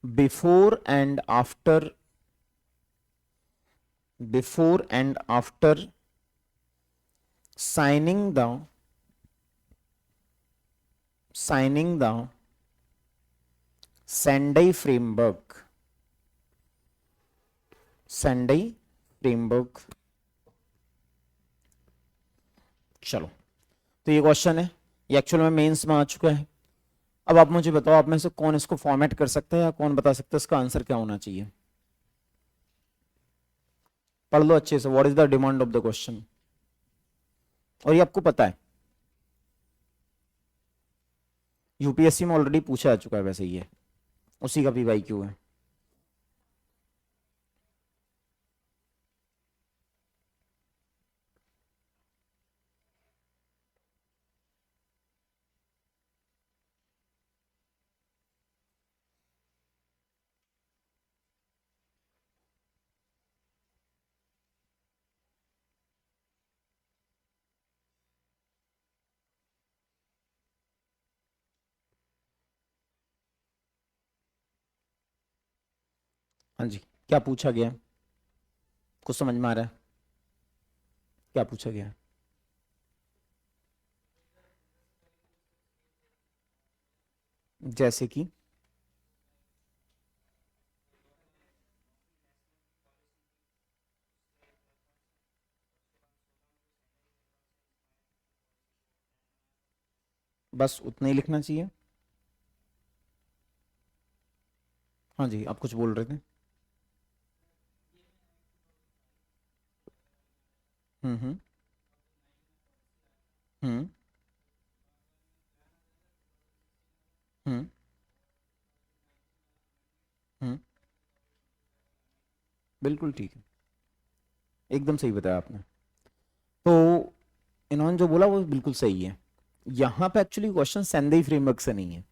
before and after signing the Sendai framework। चलो, तो ये क्वेश्चन है, ये एक्चुअल में मेंस में आ चुका है। अब आप मुझे बताओ, आप में से कौन इसको फॉर्मेट कर सकता है या कौन बता सकता है इसका आंसर क्या होना चाहिए? पढ़ लो अच्छे से, what is the demand of the question. और ये आपको पता है, यूपीएससी में ऑलरेडी पूछा जा चुका है, वैसे ये उसी का PYQ है। हाँ जी, क्या पूछा गया है? कुछ समझ में आ रहा है क्या पूछा गया है? जैसे कि बस उतना ही लिखना चाहिए। हाँ जी, आप कुछ बोल रहे थे। हम्म हम्म हम्म हम्म बिल्कुल ठीक है, एकदम सही बताया आपने। तो इन्होंने जो बोला वो बिल्कुल सही है। यहाँ पे एक्चुअली क्वेश्चन सेंदई फ्रेमवर्क से नहीं है,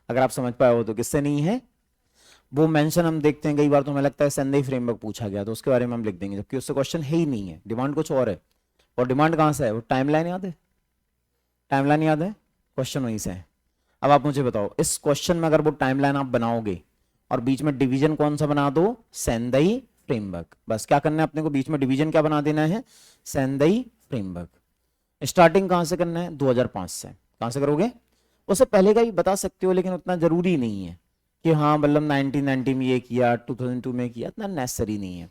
अगर आप समझ पाए हो तो। किससे नहीं है? वो मेंशन हम देखते हैं कई बार, तो हमें लगता है सेंदई फ्रेमवर्क पूछा गया तो उसके बारे में हम लिख देंगे, जबकि उससे क्वेश्चन है ही नहीं है, डिमांड कुछ और है। और डिमांड कहाँ से है? वो टाइमलाइन याद है? टाइमलाइन याद है? क्वेश्चन वहीं से है। अब आप मुझे बताओ, इस क्वेश्चन में अगर वो टाइमलाइन आप बनाओगे और बीच में डिवीजन कौन सा बना दो? Sendai framework. बस क्या करना है अपने को, बीच में डिवीजन क्या बना देना है? Sendai framework. स्टार्टिंग कहां से करना है? 2005 से। कहां से करोगे? उससे पहले का भी बता सकते हो, लेकिन उतना जरूरी नहीं है कि हाँ मतलब 1990 में ये किया, 2002 में किया, इतना नेसेसरी नहीं है।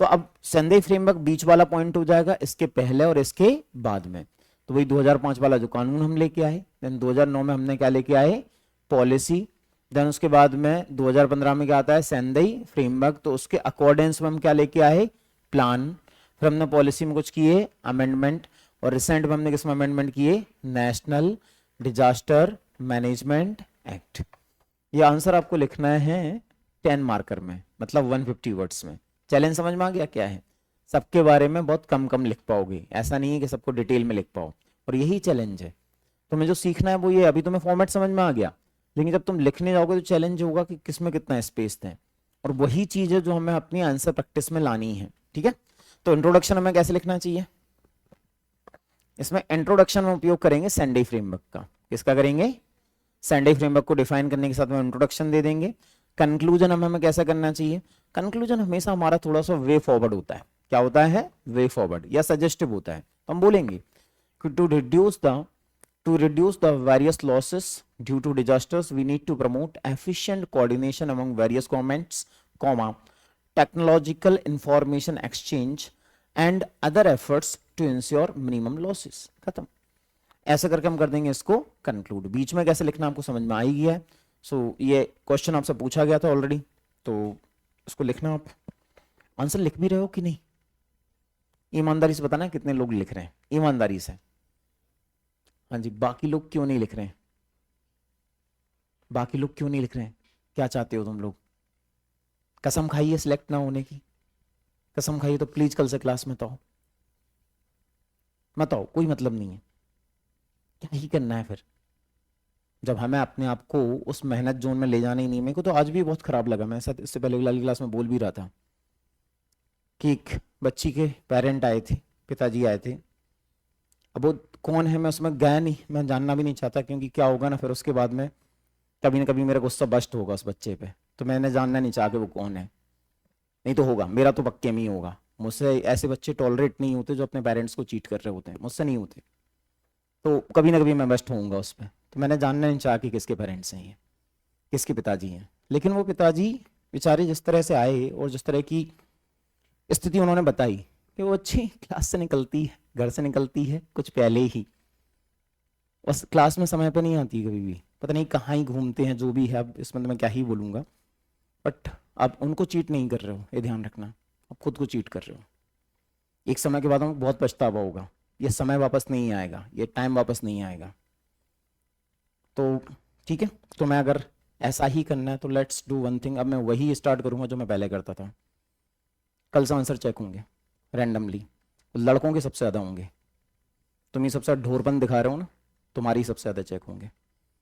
तो अब सेंदेई फ्रेमवर्क बीच वाला पॉइंट हो जाएगा, इसके पहले और इसके बाद में। तो वही 2005 वाला जो कानून हम लेके आए, देन 2009 में हमने क्या लेके आए, पॉलिसी, देन उसके बाद में 2015 में क्या आता है, सेंदेई फ्रेमवर्क, तो उसके अकॉर्डेंस में हम क्या लेके आए, प्लान। फिर हमने पॉलिसी में कुछ किए अमेंडमेंट, और रिसेंट में हमने किसमें अमेंडमेंट किए, नेशनल डिजास्टर मैनेजमेंट एक्ट। ये आंसर आपको लिखना है 10 मार्कर में, मतलब 150 वर्ड्स में। चैलेंज समझ में आ गया क्या है? सबके बारे में बहुत कम कम लिख पाओगे, ऐसा नहीं है कि सबको डिटेल में लिख पाओ, और यही चैलेंज है। तुम्हें जो सीखना है वो ये, अभी तुम्हें फॉर्मेट समझ में आ गया, लेकिन जब तुम लिखने जाओगे तो चैलेंज होगा कि किसमें कितना स्पेस है, और वही चीज है जो हमें अपनी आंसर प्रैक्टिस में लानी है। ठीक है, तो इंट्रोडक्शन हमें कैसे लिखना चाहिए, इसमें इंट्रोडक्शन में उपयोग करेंगे सेंडेई फ्रेमवर्क का। किसका करेंगे, सेंडेई फ्रेमवर्क को डिफाइन करने के साथ में इंट्रोडक्शन दे देंगे। कंक्लूजन हमें कैसा करना चाहिए, कंक्लूजन हमेशा हमारा थोड़ा सा वे फॉरवर्ड होता है। क्या होता है, वे फॉरवर्ड या सजेस्टिव होता है। तो हम बोलेंगे कि to reduce the various losses due to disasters, we need to promote efficient coordination among various governments, technological information exchange and other efforts to ensure minimum losses। खत्म। ऐसे करके हम कर देंगे इसको कंक्लूड। बीच में कैसे लिखना आपको समझ में आ ही गया है। सो ये क्वेश्चन आपसे पूछा गया था ऑलरेडी, तो इसको लिखना। आप आंसर लिख भी रहे हो कि नहीं, ईमानदारी से बताना कितने लोग लिख रहे हैं, ईमानदारी से। हाँ जी, बाकी लोग क्यों नहीं लिख रहे हैं, बाकी लोग क्यों नहीं लिख रहे हैं, क्या चाहते हो तुम लोग? कसम खाइए सिलेक्ट ना होने की, कसम खाइए तो प्लीज कल से क्लास में तो आओ, मत आओ, कोई मतलब नहीं है। क्या ही करना है फिर, जब हमें अपने आप को उस मेहनत जोन में ले जाना ही नहीं। मेरे को तो आज भी बहुत खराब लगा, मैं साथ इससे पहले वाली क्लास में बोल भी रहा था कि एक बच्ची के पेरेंट आए थे, पिताजी आए थे। अब वो कौन है मैं उसमें गया नहीं, मैं जानना भी नहीं चाहता, क्योंकि क्या होगा ना फिर उसके बाद में कभी ना कभी मेरा गुस्सा बस्ट होगा उस बच्चे पे, तो मैंने जानना नहीं चाहा कि वो कौन है। नहीं तो होगा, मेरा तो पक्के में ही होगा। मुझसे ऐसे बच्चे टॉलरेट नहीं होते जो अपने पेरेंट्स को चीट कर रहे होते हैं, मुझसे नहीं होते, तो कभी ना कभी मैं बस्ट होऊंगा उस पर। तो मैंने जानना नहीं चाहा कि किसके पेरेंट्स हैं ये, किसके पिताजी हैं। लेकिन वो पिताजी बेचारे जिस तरह से आए और जिस तरह की स्थिति उन्होंने बताई कि वो अच्छी क्लास से निकलती है, घर से निकलती है कुछ पहले ही, उस क्लास में समय पे नहीं आती कभी भी, पता नहीं कहाँ ही घूमते हैं, जो भी है। अब इसमें तो मैं क्या ही बोलूँगा, बट आप उनको चीट नहीं कर रहे हो, ये ध्यान रखना, आप खुद को चीट कर रहे हो। एक समय के बाद हमको बहुत पछतावा होगा, ये समय वापस नहीं आएगा, ये टाइम वापस नहीं आएगा। तो ठीक है, तो मैं अगर ऐसा ही करना है तो लेट्स डू वन थिंग, अब मैं वही स्टार्ट करूँगा जो मैं पहले करता था। कल से आंसर चेक होंगे रैंडमली, लड़कों के सबसे ज़्यादा होंगे। तुम ये सबसे ढोरपन दिखा रहे हो ना, तुम्हारी सबसे ज़्यादा चेक होंगे।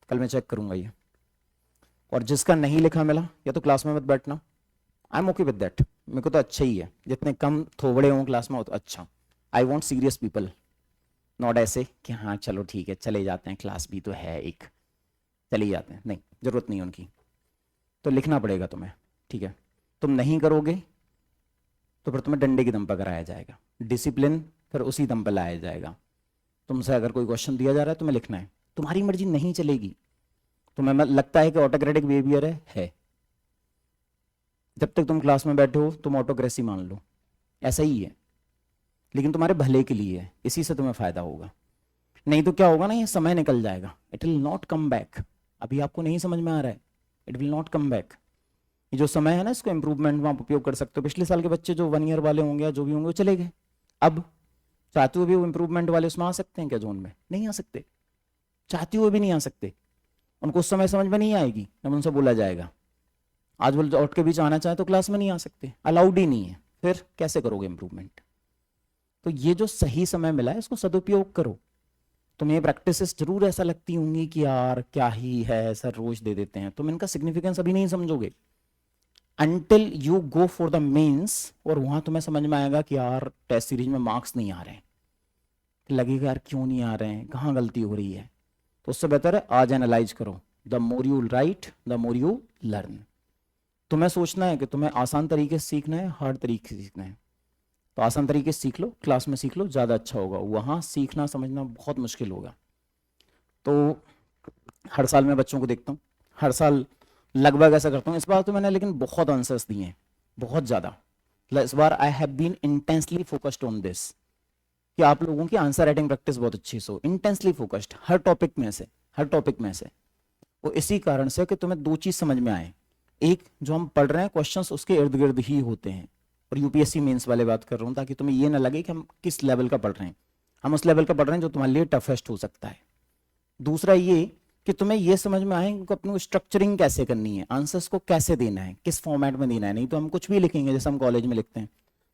कल मैं चेक करूंगा ये, और जिसका नहीं लिखा मिला या तो क्लास में मत बैठना, I am okay with that. मेरे को तो अच्छा ही है, जितने कम थोबड़े हों क्लास में हो तो अच्छा। I want serious people, not ऐसे कि हाँ चलो ठीक है चले जाते हैं, क्लास भी तो है एक, चले जाते हैं, नहीं ज़रूरत नहीं उनकी। तो लिखना पड़ेगा तुम्हें, ठीक है। तुम नहीं करोगे तो फिर तुम्हें डंडे की दम पर कराया जाएगा, डिसिप्लिन फिर उसी दम पर लाया जाएगा। तुमसे अगर कोई क्वेश्चन दिया जा रहा है तुम्हें लिखना है, तुम्हारी मर्जी नहीं चलेगी। तुम्हें लगता है कि ऑटोक्रेटिक बिहेवियर है, जब तक तुम क्लास में बैठे हो तुम ऑटोक्रेसी मान लो, ऐसा ही है, लेकिन तुम्हारे भले के लिए है, इसी से तुम्हें फायदा होगा। नहीं तो क्या होगा ना, ये समय निकल जाएगा, it will not come back. अभी आपको नहीं समझ में आ रहा है, it will not come back. ये जो समय है ना, इसको इंप्रूवमेंट में आप उपयोग कर सकते हो। पिछले साल के बच्चे जो 1 ईयर वाले होंगे या जो भी होंगे वो चले गए, अब चाहते हुए भी वो इंप्रूवमेंट वाले उसमें आ सकते हैं क्या जोन में? नहीं आ सकते, चाहते हुए भी नहीं आ सकते। उनको उस समय समझ में नहीं आएगी जब उनसे बोला जाएगा। आज वो लौट के बीच आना चाहे तो क्लास में नहीं आ सकते, अलाउड ही नहीं है, फिर कैसे करोगे इंप्रूवमेंट? तो ये जो सही समय मिला है इसको सदुपयोग करो। तुम्हें ये प्रैक्टिसेस जरूर ऐसा लगती होंगी कि यार क्या ही है, सर रोज दे देते हैं, तुम इनका सिग्निफिकेंस अभी नहीं समझोगे until you go for the mains, और वहां तुम्हें समझ में आएगा कि यार टेस्ट सीरीज में मार्क्स नहीं आ रहे हैं, लगेगा यार क्यों नहीं आ रहे हैं, कहाँ गलती हो रही है। तो उससे बेहतर है आज एनालाइज करो। The more you right the more you learn. तुम्हें सोचना है कि तुम्हें आसान तरीके से सीखना है, हार्ड तरीके से सीखना है, तो आसान तरीके से सीख लो, क्लास में सीख लो, ज़्यादा अच्छा होगा। वहाँ सीखना समझना बहुत मुश्किल होगा। तो हर साल मैं बच्चों को देखता हूँ, हर साल लगभग ऐसा करता हूँ। इस बार तो मैंने लेकिन बहुत आंसर्स दिए हैं, बहुत ज़्यादा। इस बार I have been intensely focused on this कि आप लोगों की आंसर राइटिंग प्रैक्टिस बहुत अच्छी से हो, इंटेंसली फोकस्ड हर टॉपिक में से, हर टॉपिक में से। वो इसी कारण से कि तुम्हें दो चीज़ समझ में आए, एक जो हम पढ़ रहे हैं क्वेश्चंस उसके इर्द गिर्द ही होते हैं, और यूपीएससी मेंस वाले बात कर रहा हूँ, ताकि तुम्हें ये ना लगे कि हम किस लेवल का पढ़ रहे हैं। हम उस लेवल का पढ़ रहे हैं जो तुम्हारे लिए टफेस्ट हो सकता है। दूसरा ये कि तुम्हें ये समझ में आए कि अपनी स्ट्रक्चरिंग कैसे करनी है, आंसर्स को कैसे देना है, किस फॉर्मेट में देना है। नहीं तो हम कुछ भी लिखेंगे जैसे हम कॉलेज में लिखते हैं,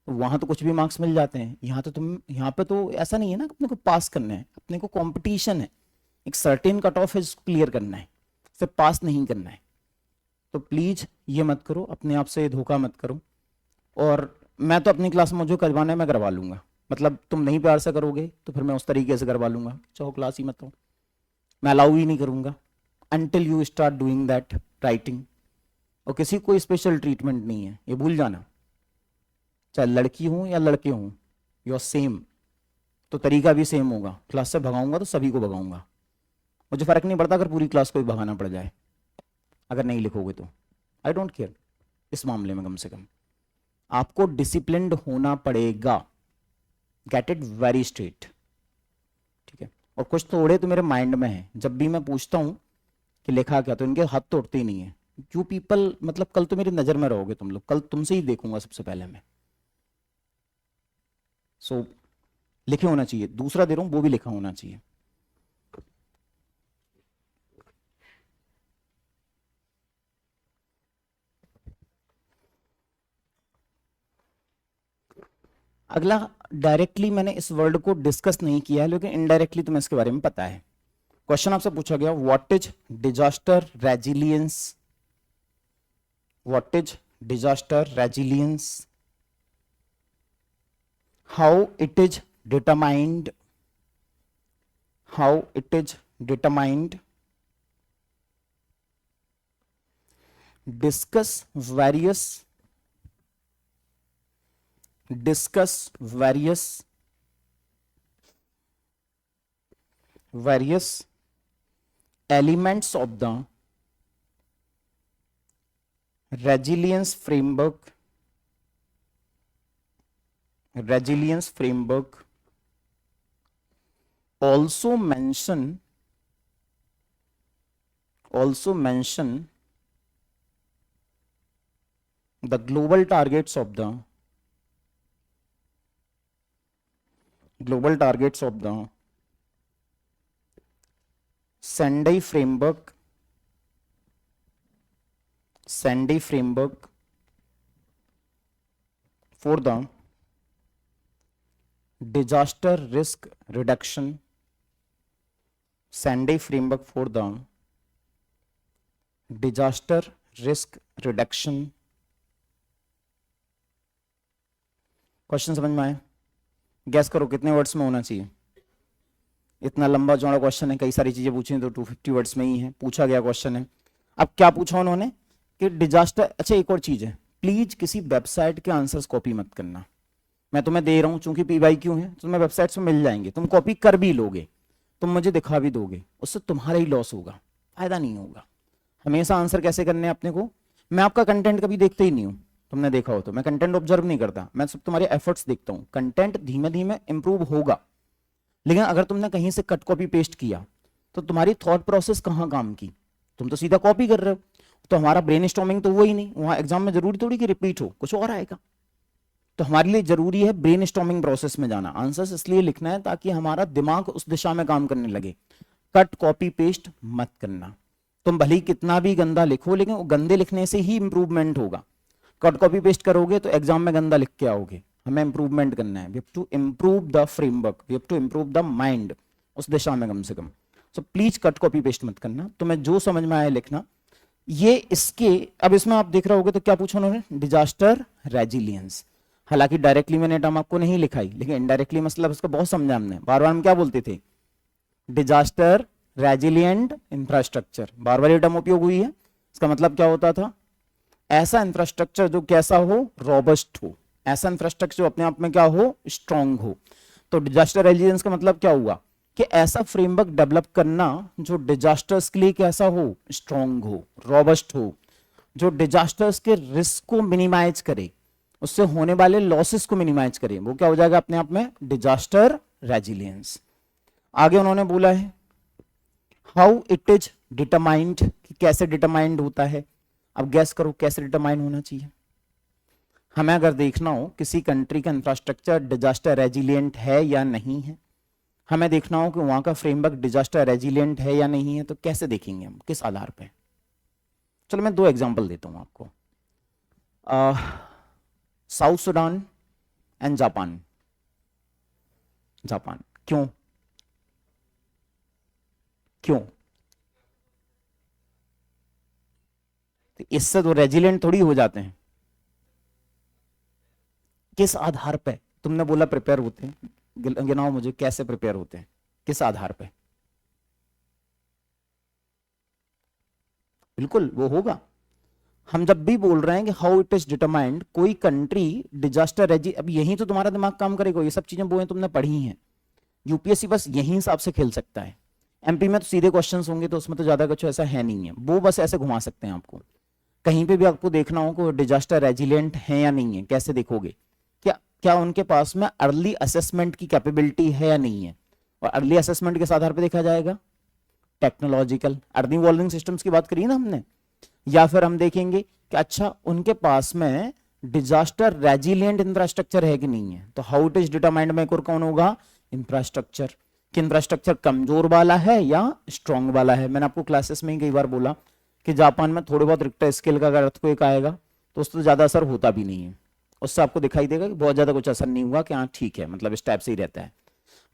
तो वहां तो कुछ भी मार्क्स मिल जाते हैं। यहाँ तो तुम, यहाँ पे तो ऐसा नहीं है ना, अपने को पास करना है, अपने को कंपटीशन है, एक सर्टेन कट ऑफ है क्लियर करना है, सिर्फ पास नहीं करना है। तो प्लीज ये मत करो, अपने आप से धोखा मत करो। और मैं तो अपनी क्लास में जो करवाना है मैं करवा लूंगा, मतलब तुम नहीं प्यार से करोगे तो फिर मैं उस तरीके से करवा लूंगा, चाहो क्लास ही मत हो, मैं अलाउ ही नहीं करूंगा until you start doing that writing। और किसी को स्पेशल ट्रीटमेंट नहीं है, ये भूल जाना, चाहे लड़की हो या लड़के हो, यू आर सेम। तो तरीका भी सेम होगा, क्लास से भगाऊंगा तो सभी को भगाऊंगा, मुझे फर्क नहीं पड़ता अगर पूरी क्लास को भी भगाना पड़ जाए, अगर नहीं लिखोगे तो आई डोंट केयर। इस मामले में कम से कम आपको डिसिप्लिन्ड होना पड़ेगा, गेट इट वेरी स्ट्रेट, ठीक है। और कुछ थोड़े तो मेरे माइंड में है, जब भी मैं पूछता हूँ कि लिखा क्या, तो इनके हाथ तो उठते ही नहीं है। यू पीपल, मतलब कल तो मेरी नजर में रहोगे तुम लोग, कल तुमसे ही देखूंगा सबसे पहले मैं। सो लिखे होना चाहिए, दूसरा दे रहा हूं वो भी लिखा होना चाहिए। अगला, डायरेक्टली मैंने इस वर्ड को डिस्कस नहीं किया है, लेकिन इनडायरेक्टली तुम्हें इसके बारे में पता है। क्वेश्चन आपसे पूछा गया, what is disaster resilience, what is disaster resilience, how it is determined, how it is determined, discuss various elements of the resilience framework, also mention the global targets of the Sendai framework for the disaster risk reduction, Sendai framework for the disaster risk reduction। Question समझ में आए? Gas करो कितने words में होना चाहिए। इतना लंबा चौड़ा क्वेश्चन है, कई सारी चीजें पूछी तो 250 वर्ड्स में ही है, पूछा गया क्वेश्चन है। अब क्या पूछा उन्होंने कि डिजास्टर, अच्छा एक और चीज है, प्लीज किसी वेबसाइट के आंसर्स कॉपी मत करना। मैं तुम्हें दे रहा हूं चूंकि PYQ है, तुम्हें वेबसाइट्स में मिल जाएंगे, तुम कॉपी कर भी लोगे, तुम मुझे दिखा भी दोगे, उससे तुम्हारा ही लॉस होगा, फायदा नहीं होगा। हमेशा आंसर कैसे करने हैं अपने को, मैं आपका कंटेंट कभी देखते ही नहीं हूं, तुमने देखा हो तो मैं कंटेंट ऑब्जर्व नहीं करता, मैं सब तुम्हारे एफर्ट्स देखता हूं। कंटेंट धीमे धीमे इंप्रूव होगा, लेकिन अगर तुमने कहीं से कट कॉपी पेस्ट किया तो तुम्हारी थॉट प्रोसेस कहाँ काम की, तुम तो सीधा कॉपी कर रहे हो। तो हमारा ब्रेन स्टॉर्मिंग तो वो ही नहीं, वहां एग्जाम में जरूरी थोड़ी कि रिपीट हो, कुछ और आएगा। तो हमारे लिए जरूरी है ब्रेन स्टॉर्मिंग प्रोसेस में जाना, आंसर्स इसलिए लिखना है ताकि हमारा दिमाग उस दिशा में काम करने लगे। कट कॉपी पेस्ट मत करना, तुम भले ही कितना भी गंदा लिखो, लेकिन वो गंदे लिखने से ही इंप्रूवमेंट होगा। कट कॉपी पेस्ट करोगे तो एग्जाम में गंदा लिख के आओगे। हमें इंप्रूवमेंट करना है, we have to improve the framework, we have to improve the mind, उस दिशा में कम से कम। So please cut copy paste मत करना, तुम्हें जो समझ में आया लिखना। ये इसके, अब इसमें आप देख रहे होगे तो क्या पूछा उन्होंने, डिजास्टर रेजिलियंस। हालांकि डायरेक्टली मैंने टर्म आपको नहीं लिखाई, लेकिन इनडायरेक्टली मतलब इसका बहुत समझा हमने। बार बार हम क्या बोलते थे, डिजास्टर रेजिलियंट इंफ्रास्ट्रक्चर, बार बार ये टर्म उपयोग हुई है। इसका मतलब क्या होता था, ऐसा इंफ्रास्ट्रक्चर जो कैसा हो, रॉबस्ट हो, ऐसा इंफ्रास्ट्रक्चर जो अपने आप में क्या हो, स्ट्रांग हो। तो डिजास्टर रेजिलियंस का मतलब क्या हुआ, कि ऐसा फ्रेमवर्क डेवलप करना जो डिजास्टर्स के लिए कैसा हो, स्ट्रॉन्ग हो, रॉबस्ट हो, जो डिजास्टर्स के रिस्क को मिनिमाइज करे, उससे होने वाले लॉसेस को मिनिमाइज करे, वो क्या हो जाएगा अपने आप में, डिजास्टर रेजिलियंस। आगे उन्होंने बोला है हाउ इट इज डिटरमाइंड, कि कैसे डिटरमाइंड होता है। अब गैस करो कैसे डिटरमाइन होना चाहिए। हमें अगर देखना हो किसी कंट्री का इंफ्रास्ट्रक्चर डिजास्टर रेजिलियंट है या नहीं है, हमें देखना हो कि वहां का फ्रेमवर्क डिजास्टर रेजिलियंट है या नहीं है, तो कैसे देखेंगे हम, किस आधार पे। चलो मैं 2 एग्जांपल देता हूं आपको, south Sudan and Japan. Japan क्यों, क्यों? तो इससे तो रेजिलियंट थोड़ी हो जाते हैं। किस आधार पे? तुमने बोला प्रिपेयर होते हैं, गिनाओ मुझे कैसे प्रिपेयर होते हैं, किस आधार पे? बिल्कुल वो होगा। हम जब भी बोल रहे हैं कि हाउ इट इज डिटरमाइंड, कोई कंट्री डिजास्टर अब यही तो तुम्हारा दिमाग काम करेगा, ये सब चीजें वो हैं तुमने पढ़ी हैं। यूपीएससी बस यही हिसाब से खेल सकता है। एमपी में तो सीधे क्वेश्चंस होंगे, तो उसमें तो ज्यादा कुछ ऐसा है नहीं है, वो बस ऐसे घुमा सकते हैं आपको। कहीं पे भी आपको देखना हो कि डिजास्टर रेजिलिएंट है या नहीं है, कैसे देखोगे? क्या क्या उनके पास में अर्ली असेसमेंट की कैपेबिलिटी है या नहीं है? और अर्ली असेसमेंट किस आधार पर देखा जाएगा? टेक्नोलॉजिकल, अर्ली वार्निंग सिस्टम्स की बात करी ना हमने। या फिर हम देखेंगे कि अच्छा उनके पास में डिजास्टर रेजिलिएंट इंफ्रास्ट्रक्चर है कि नहीं है। तो हाउ इट इज डिटरमाइंड में कौन होगा? इंफ्रास्ट्रक्चर। कि इंफ्रास्ट्रक्चर कमजोर वाला है या स्ट्रांग वाला है। मैंने आपको क्लासेस में ही कई बार बोला कि जापान में थोड़े बहुत रिक्टर स्केल का अगर अर्थक्वेक आएगा तो उससे ज्यादा असर होता भी नहीं है, उससे आपको दिखाई देगा कि बहुत ज्यादा कुछ असर नहीं हुआ, कि हाँ ठीक है, मतलब इस टाइप से ही रहता है।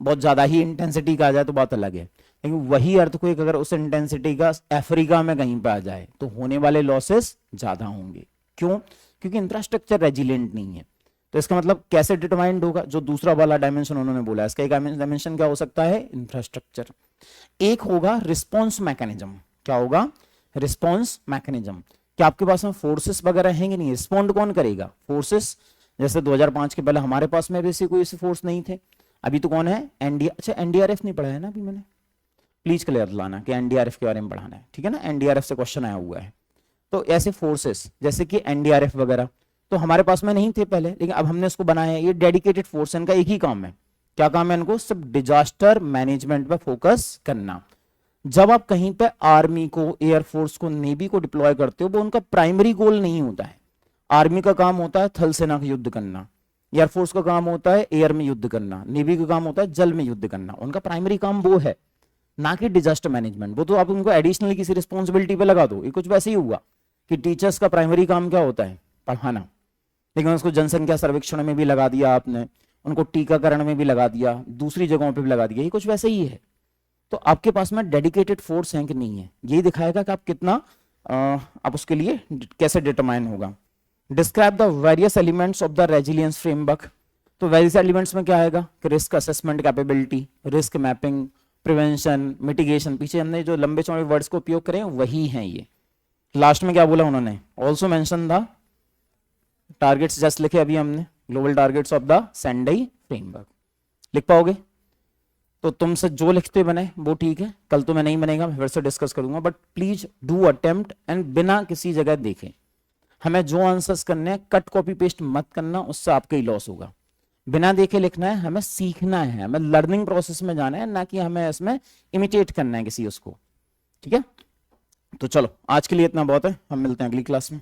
बहुत ज्यादा ही इंटेंसिटी का आ जाए तो बात अलग है, लेकिन वही अर्थक्वेक अगर उस इंटेंसिटी का अफ्रीका में कहीं पे आ जाए तो होने वाले लॉसेस ज्यादा होंगे। क्यों? क्योंकि इंफ्रास्ट्रक्चर रेजिलिएंट नहीं है। तो इसका मतलब कैसे डिटरमाइंड होगा? जो दूसरा वाला डायमेंशन उन्होंने बोला, इसका एक डायमेंशन क्या हो सकता है? इंफ्रास्ट्रक्चर। एक होगा रिस्पॉन्स मैकेनिज्म। क्या होगा? Response mechanism. क्या आपके पास में फोर्सेस वगैरह हैं कि नहीं? रिस्पॉन्ड कौन करेगा? फोर्सेस। जैसे 2005 के पहले हमारे पास में वैसे कोई ऐसे फोर्स नहीं थे। अभी तो कौन है? अच्छा एनडीआरएफ नहीं पढ़ा है ना अभी मैंने, प्लीज क्लियर लाना कि एनडीआरएफ के बारे में पढ़ाना है, ठीक है ना? एनडीआरएफ से क्वेश्चन आया हुआ है। तो ऐसे फोर्सेस जैसे कि एनडीआरएफ वगैरह तो हमारे पास में नहीं थे पहले, लेकिन अब हमने इसको बनाया है। ये डेडिकेटेड फोर्स, इनका एक ही काम है। क्या काम है इनको? सिर्फ डिजास्टर मैनेजमेंट पे फोकस करना। जब आप कहीं पे आर्मी को, एयरफोर्स को, नेवी को डिप्लॉय करते हो, वो उनका प्राइमरी गोल नहीं होता है। आर्मी का काम होता है थल सेना का युद्ध करना, एयरफोर्स का काम होता है एयर में युद्ध करना, नेवी का काम होता है जल में युद्ध करना। उनका प्राइमरी काम वो है, ना कि डिजास्टर मैनेजमेंट। वो तो आप उनको एडिशनली किसी रिस्पॉन्सिबिलिटी पे लगा दो। ये कुछ वैसे ही हुआ कि टीचर्स का प्राइमरी काम क्या होता है? पढ़ाना, लेकिन उसको जनसंख्या सर्वेक्षण में भी लगा दिया आपने, उनको टीकाकरण में भी लगा दिया, दूसरी जगहों पे भी लगा दिया। ये कुछ वैसे ही है। तो आपके पास में डेडिकेटेड फोर्स है कि नहीं है, यही दिखाएगा कि आप कितना आप उसके लिए कैसे डिटरमाइन होगा। Describe the various elements of the resilience framework. तो वेरियस एलिमेंट्स में क्या आएगा? कि risk assessment capability, risk mapping, prevention, mitigation. पीछे हमने जो लंबे चौड़े वर्ड्स को उपयोग करें वही हैं ये। लास्ट में क्या बोला उन्होंने? Also mention the targets, just लिखे अभी हमने, global targets of the Sendai framework. लिख पाओगे? तो तुमसे जो लिखते बने वो ठीक है, कल तो मैं नहीं बनेगा, मैं फिर से डिस्कस करूंगा, but please do attempt and बिना किसी जगह देखे। हमें जो आंसर्स करने हैं कट कॉपी पेस्ट मत करना, उससे आपका ही लॉस होगा। बिना देखे लिखना है, हमें सीखना है, हमें लर्निंग प्रोसेस में जाना है, ना कि हमें इसमें इमिटेट करना है किसी उसको। ठीक है? तो चलो आज के लिए इतना बहुत है, हम मिलते हैं अगली क्लास में।